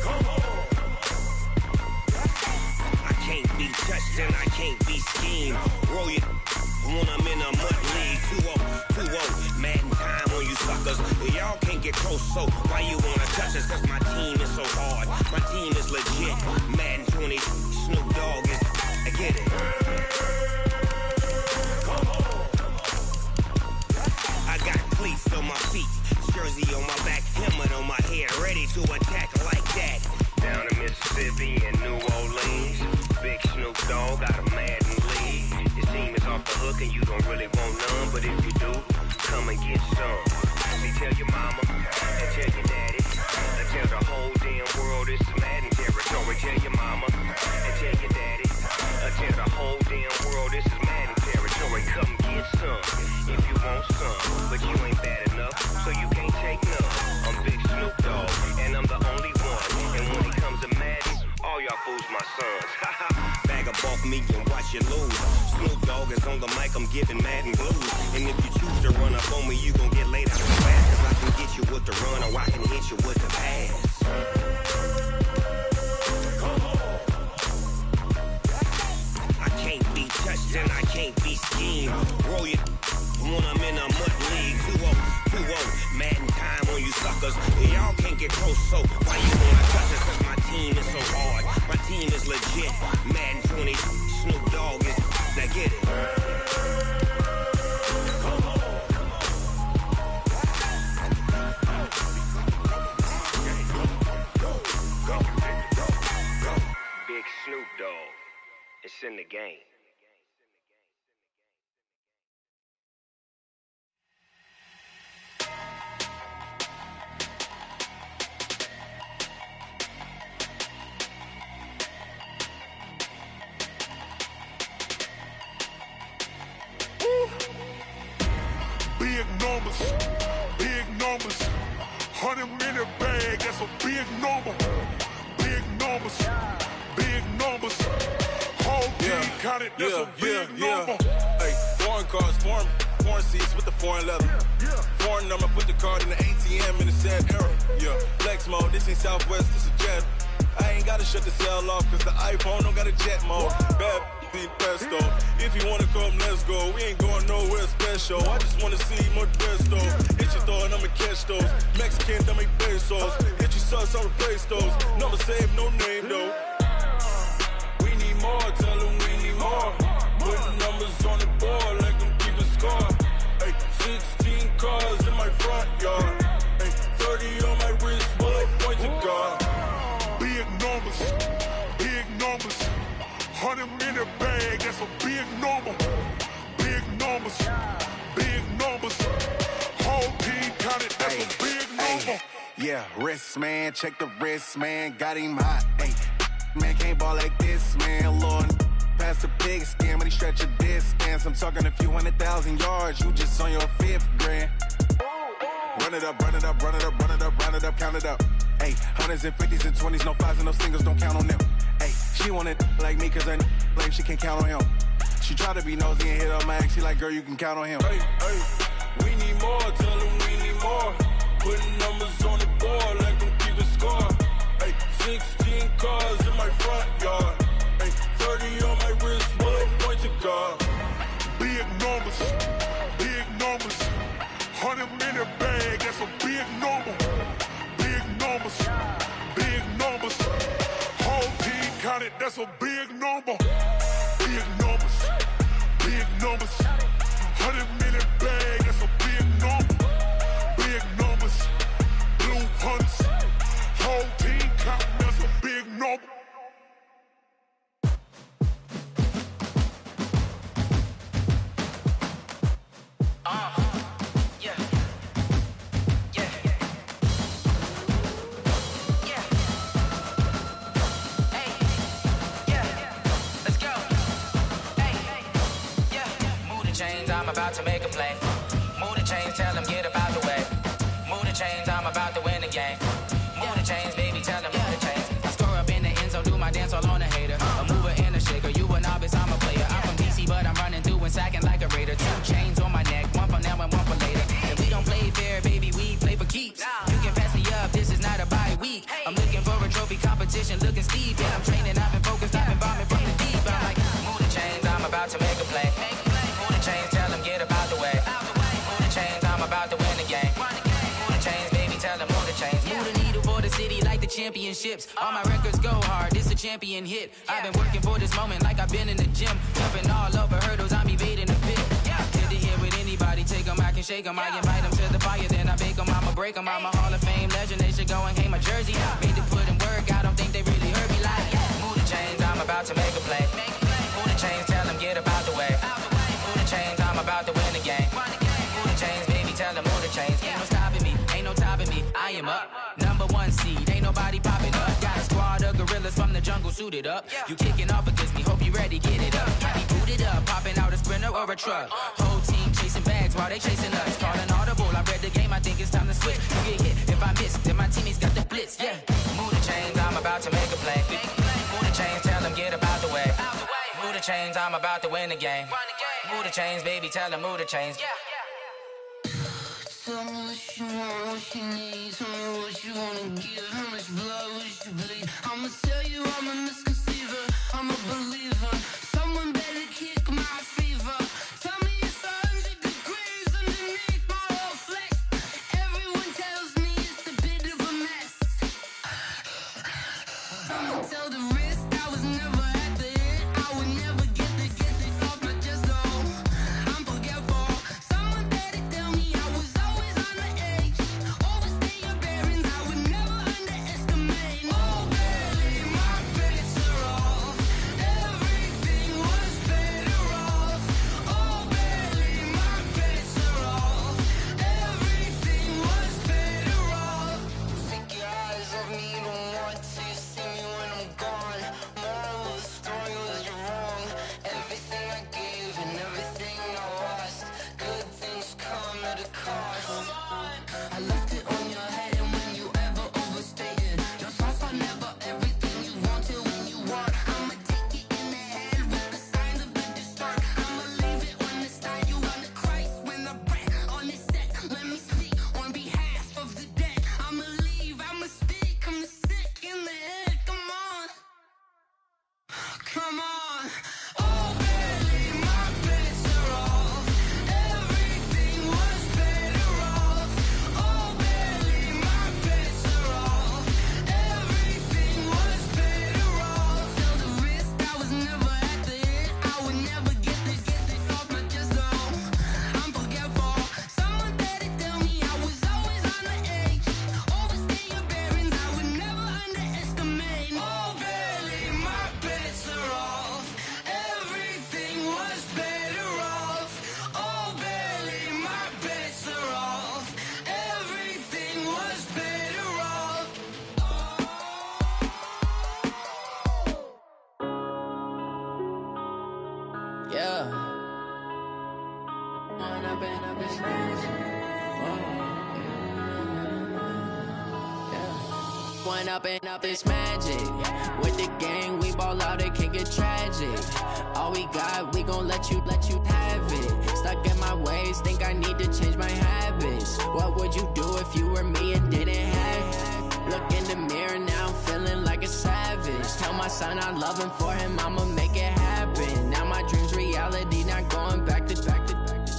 Come on. I can't be touched and I can't be schemed. Roll you when I'm in a mud league. 2-0, Madden time on you suckers. Y'all can't get close, so why you wanna touch us? Cause my team is so hard, my team is legit. Madden 20, Snoop Dogg is, I get it. Come on. I got cleats on my feet, jersey on my back, helmet on my head, ready to attack like that. Down in Mississippi and New Orleans, Big Snoop Dogg got a Madden lead. His team is off the hook and you don't really want none, but if you do, come and get some. See, tell your mama and tell your daddy and tell the whole damn world this is Madden territory. Tell your mama and tell your daddy and tell the whole damn world this is Madden territory. Come get some if you want some, but you ain't bad enough, so you can't take none. I'm Big Snoop Dogg and I'm the only one, and when it comes to Madden, all y'all fools my sons. Bag up off me and watch you lose. Snoop Dogg is on the mic, I'm giving Madden blues. And if you choose to run up on me, you gon' get laid out so fast, cause I can get you with the run or I can hit you with the pass. Come on. I can't be touched and I can't be schemed. Roll you when I'm in a mud league. 2-0, Madden time on you suckers. brothers. Y'all can't get close, so why you wanna touch us? Cause my team is so hard. My team is legit. Madden 20, Snoop Dogg is. Now get it. Big Snoop Dogg. It's in the game. Big numbers, 100-minute bag, that's a big number. Big numbers, whole team counted, that's a big number. Hey, foreign cars, foreign seats with the foreign leather. Foreign number, put the card in the ATM in the sad era. Yeah, flex mode, this ain't Southwest, this a jet. I ain't gotta shut the cell off, cause the iPhone don't got a jet mode. Bad pesto. If you wanna come, let's go. We ain't going nowhere special. I just wanna see more pesto. Hit your throw and I'ma catch those. Mexican, dame pesos. Hit your sauce, I'll replace those. Number save, no name though. We need more, tell them we need more. Putting numbers on the board like them keeping score. Hey, 16 cars in my front yard. Hey, 30 on my wrist, bullet point to God. Big numbers, 100-minute bag, that's a big number. Big numbers, whole team counted, that's a big number. Yeah, wrist man, check the wrist man, got him hot. Ay, man can't ball like this, man. Lord, past the pig skin, but he stretch a distance. I'm talking a few 100,000 yards, you just on your 5th grand. Run it up, count it up. Ay, hundreds and 50s and 20s, no 5s and no singles, don't count on them. Ay, she want it like me, cause her like she can't count on him. She try to be nosy and hit up my ex, she like, girl, you can count on him. Hey, we need more, tell them we need more. Putting numbers on the board like them keeping score. Hey, 16 cars in my front yard. Hey, 30 on my wrist, bullet point to God. Big numbers, 100-minute bag, that's a big number. Big numbers, whole team counted, that's a big number. Big numbers, 100-minute bag, that's a big number. Big numbers, blue hunts, whole team counting, that's a big number. I'm about to make a play. Move the chains, tell them get up out the way. Move the chains, I'm about to win the game. Move the chains, baby, tell them move the chains. I score up in the end zone, do my dance all on a hater. A mover and a shaker, you a novice, I'm a player. I'm from DC, but I'm running through and sacking like a raider. 2 chains on my neck, one for now and one for later. And we don't play fair, baby, we play for keeps. You can pass me up, this is not a bye week. I'm looking for a trophy competition, looking steep. And I'm training, I've been focused, I've been bombing from the deep. I'm like, move the chains, I'm about to make a play. Move the chains, tell them get up out the way. Move the chains, I'm about to win the game. Move the chains, baby, tell them move the chains. Move the needle for the city like the championships. All my records go hard, this a champion hit. I've been working for this moment like I've been in the gym. Jumping all over hurdles, I'm evading the pit. Good to hear with anybody, take them, I can shake them. I invite them to the fire, then I bake them, I'ma break them. I'm a Hall of Fame legend, they should go and hang my jersey. Made to put in work, I don't think they really heard me like, move the chains, I'm about to make a play. Move the chains, tell them get up out the way. Move the chains, I'm about to win the game. Move the chains, baby, tell them move the chains. Ain't no stopping me, ain't no topping me, I am up. Number 1 seed, ain't nobody popping up. Got a squad of gorillas from the jungle suited up. You kicking off against me, hope you ready, get it up. I be booted up, popping out a Sprinter or a truck. Whole team chasing bags while they chasing us. Calling audible, I read the game, I think it's time to switch. You get hit, if I miss, then my teammates got the blitz, yeah. Move the chains, I'm about to make a play. Move the chains, tell them get up out the way. Move the chains, I'm about to win the game. Move the chains, baby, tell them move the chains. Tell me what you want, what you need. Tell me what you wanna give. How much blood would you bleed? I'ma tell you I'm a misconceiver. I'm a believer. Someone better kick my fever. Tell me it's 100 degrees underneath my whole flesh. Everyone tells me it's the up this magic. One up and up this magic. With the gang, we ball out, it can get tragic. All we got, we gon' let you have it. Stuck in my ways, think I need to change my habits. What would you do if you were me and didn't have it? Look in the mirror now, I'm feeling like a savage. Tell my son I love him, for him I'ma make it happen. Now my dream's reality, not going back to.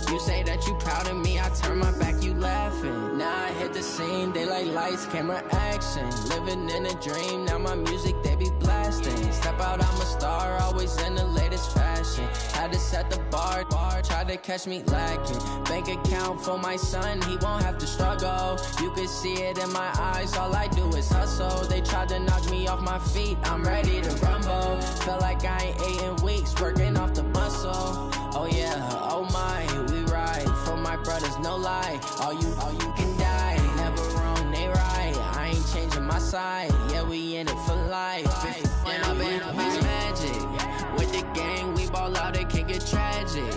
You say that you proud of me, I turn my back, you laughing. Now I hit the scene, they like lights, camera, action. Living in a dream, now my music, they be blasting. Step out, I'm a star, always in the latest fashion. Had to set the bar, try to catch me lacking. Bank account for my son, he won't have to struggle. You can see it in my eyes, all I do is hustle. They tried to knock me off my feet, I'm ready to rumble. Felt like I ain't ate in weeks, working off the muscle. Oh yeah, oh my, we ride for my brothers, no lie. All you can die, never wrong, they right. I ain't changing my side, yeah, we in it for life. And I've been magic. With the gang, we ball out, it can get tragic.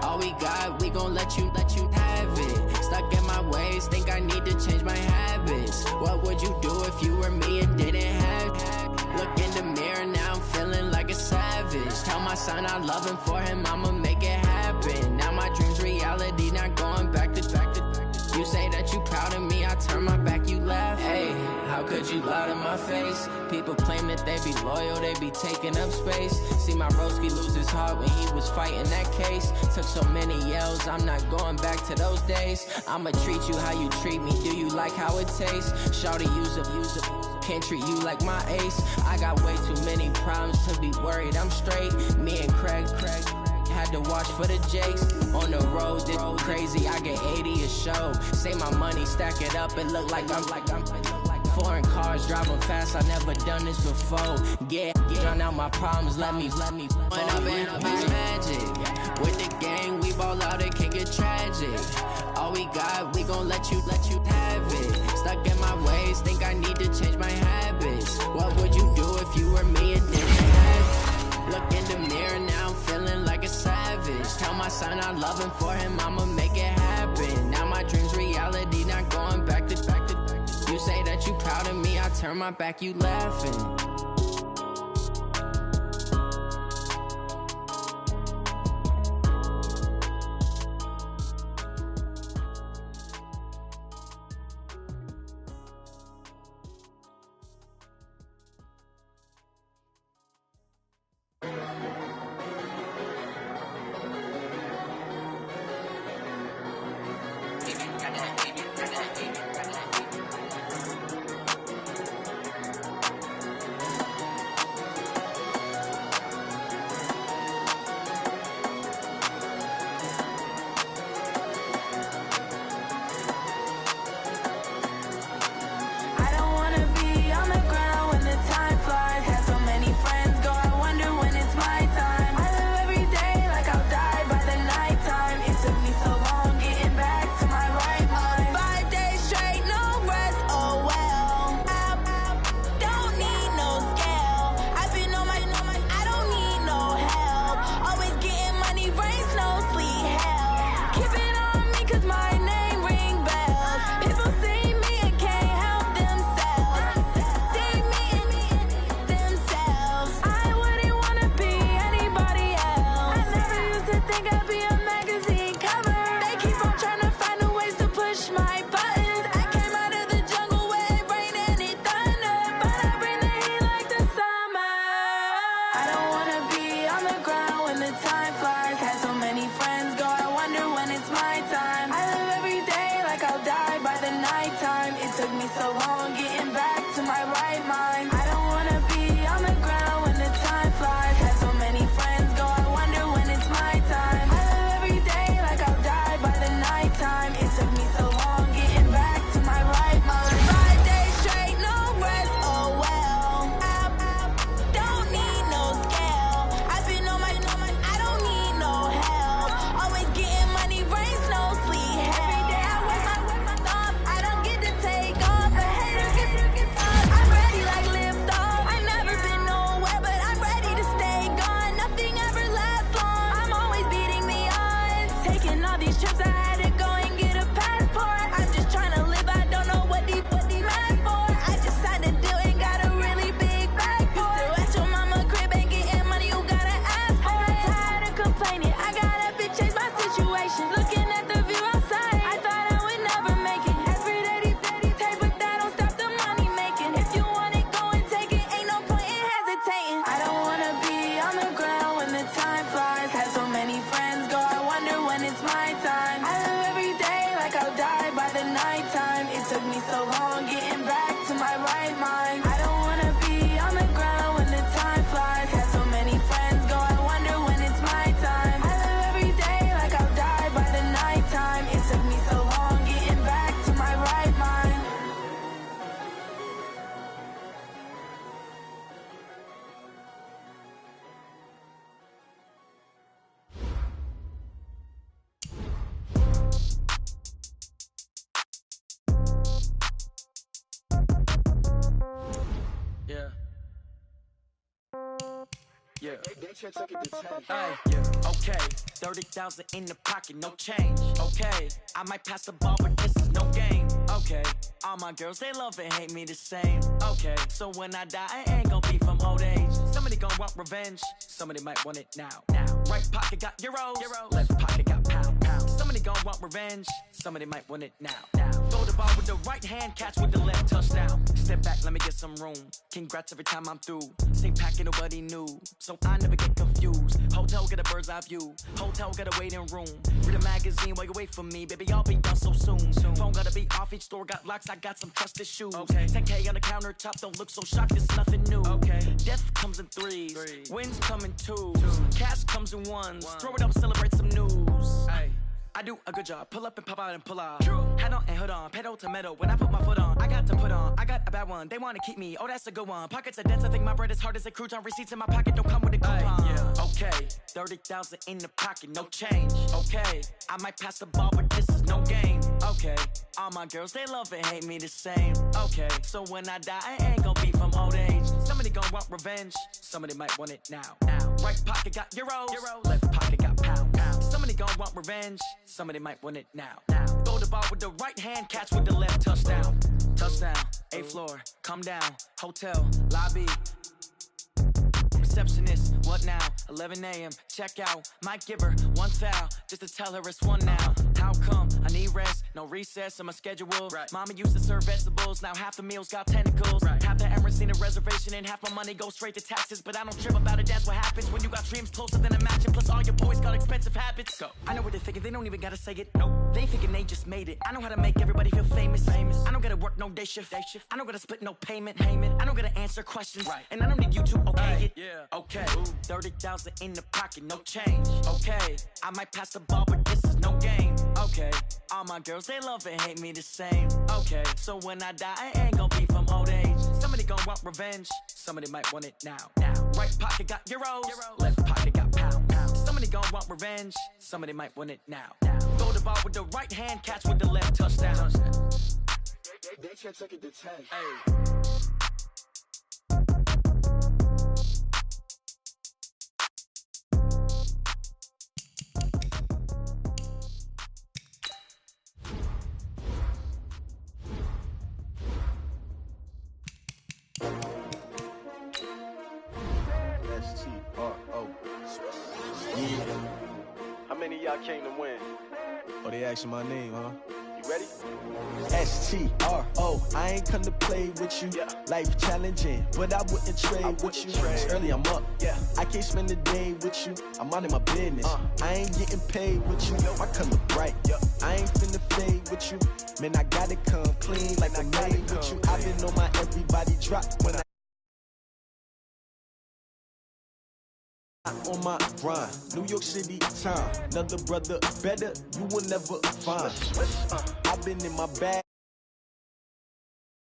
All we got, we gon' let you have it. Stuck in my ways, think I need to change my habits. What would you do if you were me and didn't have it? Look in the mirror, now I'm feeling like a savage. Tell my son I love him, for him I'ma make it happen. Now my dream's reality, not going back to. You say that you proud of me, I turn my back, you laugh. Hey, how could you lie to my face? People claim that they be loyal, they be taking up space. See my broski lose his heart when he was fighting that case. Took so many yells, I'm not going back to those days. I'ma treat you how you treat me, do you like how it tastes? Shawty, use up, can't treat you like my ace. I got way too many problems to be worried, I'm straight. Me and Craig had to watch for the Jakes. On the road, this crazy, I get 80 a show. Say my money, stack it up, it look like I'm foreign cars, driving fast, I never done this before. Yeah, drown out my problems, let me When I've been up this magic. With the gang, we ball out, it can get tragic. All we got, we gon' let you have it. Stuck in my ways, think I need to change my habits. What would you do if you were me and didn't have it? Look in the mirror, now I'm feeling like a savage. Tell my son I love him, for him I'ma make it happen. Now my dream's reality, not going back to. You say that you proud of me, I turn my back, you laughing. so long getting back to my right mind. I don't wanna be on the ground when the time flies. Had so many friends go, I wonder when it's my time. I live every day like I'll die by the nighttime. It took me so long getting back to my right mind. Yeah. Yeah. Hey, yeah. Okay. 30,000 in the pocket, no change. Okay. I might pass the ball, but this is no game. Okay. All my girls, they love and hate me the same. Okay. So when I die, I ain't gon' be from old age. Somebody gon' want revenge. Somebody might want it now. Right pocket got euros. Left pocket got pound. Somebody gon' want revenge. Somebody might want it now. Throw the ball with the right hand, catch with the left, touchdown. Step back, let me get some room. Congrats every time I'm through. Same packet, nobody knew, so I never get confused. Hotel get a bird's eye view. Hotel got a waiting room. Read a magazine while you wait for me, baby. I'll be done so soon. Phone gotta be off. Each store got locks. I got some trusted shoes. 10K on the countertop. Don't look so shocked. It's nothing new. Death comes in threes. Wins come in twos. Cash comes in ones. Throw it up, celebrate some news. I do a good job. Pull up and pop out and pull out. Head on and hood on. Pedal to metal. When I put my foot on, I got to put on. I got a bad one. They want to keep me. Oh, that's a good one. Pockets are dense. I think my bread is hard as a crouton. Receipts in my pocket don't come with a coupon. Okay. 30,000 in the pocket. No change. Okay. I might pass the ball, but this is no game. Okay. All my girls, they love and hate me the same. Okay. So when I die, I ain't gon' be from old age. Somebody gon' want revenge. Somebody might want it now. Right pocket got euros. Left pocket got pound. Somebody gon' want revenge. Somebody might want it now. Throw the ball with the right hand, catch with the left, touchdown. Touchdown, 8th floor, come down, hotel, lobby. Receptionist, what now? 11 a.m., check out. Might give her one foul, just to tell her it's one now. How come? I need rest, no recess in my schedule. Mama used to serve vegetables, now half the meals got tentacles. Half the errands need a reservation and half my money goes straight to taxes. But I don't trip about it, that's what happens when you got dreams closer than a mansion. Plus all your boys got expensive habits. Go. I know what they're thinking, they don't even gotta say it. Nope. They thinking they just made it. I know how to make everybody feel famous. I don't gotta work no day shift. I don't gotta split no payment. I don't gotta answer questions. And I don't need you to okay it. Okay, 30,000 in the pocket, no change. Okay, I might pass the ball, but this is no game. Okay, all my girls, they love and hate me the same. Okay, so when I die, I ain't gon' be from old age. Somebody gon' want revenge. Somebody might want it now. Right pocket got euros. Left pocket got pound. Somebody gon' want revenge. Somebody might want it now. Throw the ball with the right hand, catch with the left, touchdown. They can't take it to 10. S-T-R-O. Yeah. How many of y'all came to win? Oh, they asking my name, huh? You ready? S-T-R-O. I ain't come to play with you. Life challenging, but I wouldn't trade with you. It's early, I'm up. I can't spend the day with you. I'm minding my business. I ain't getting paid with you. My color bright. I ain't finna fade with you. Man, I gotta come clean like I made with you. I've been on my everybody drop when I on my grind, New York City time. Another brother better, you will never find. I've been in my bag.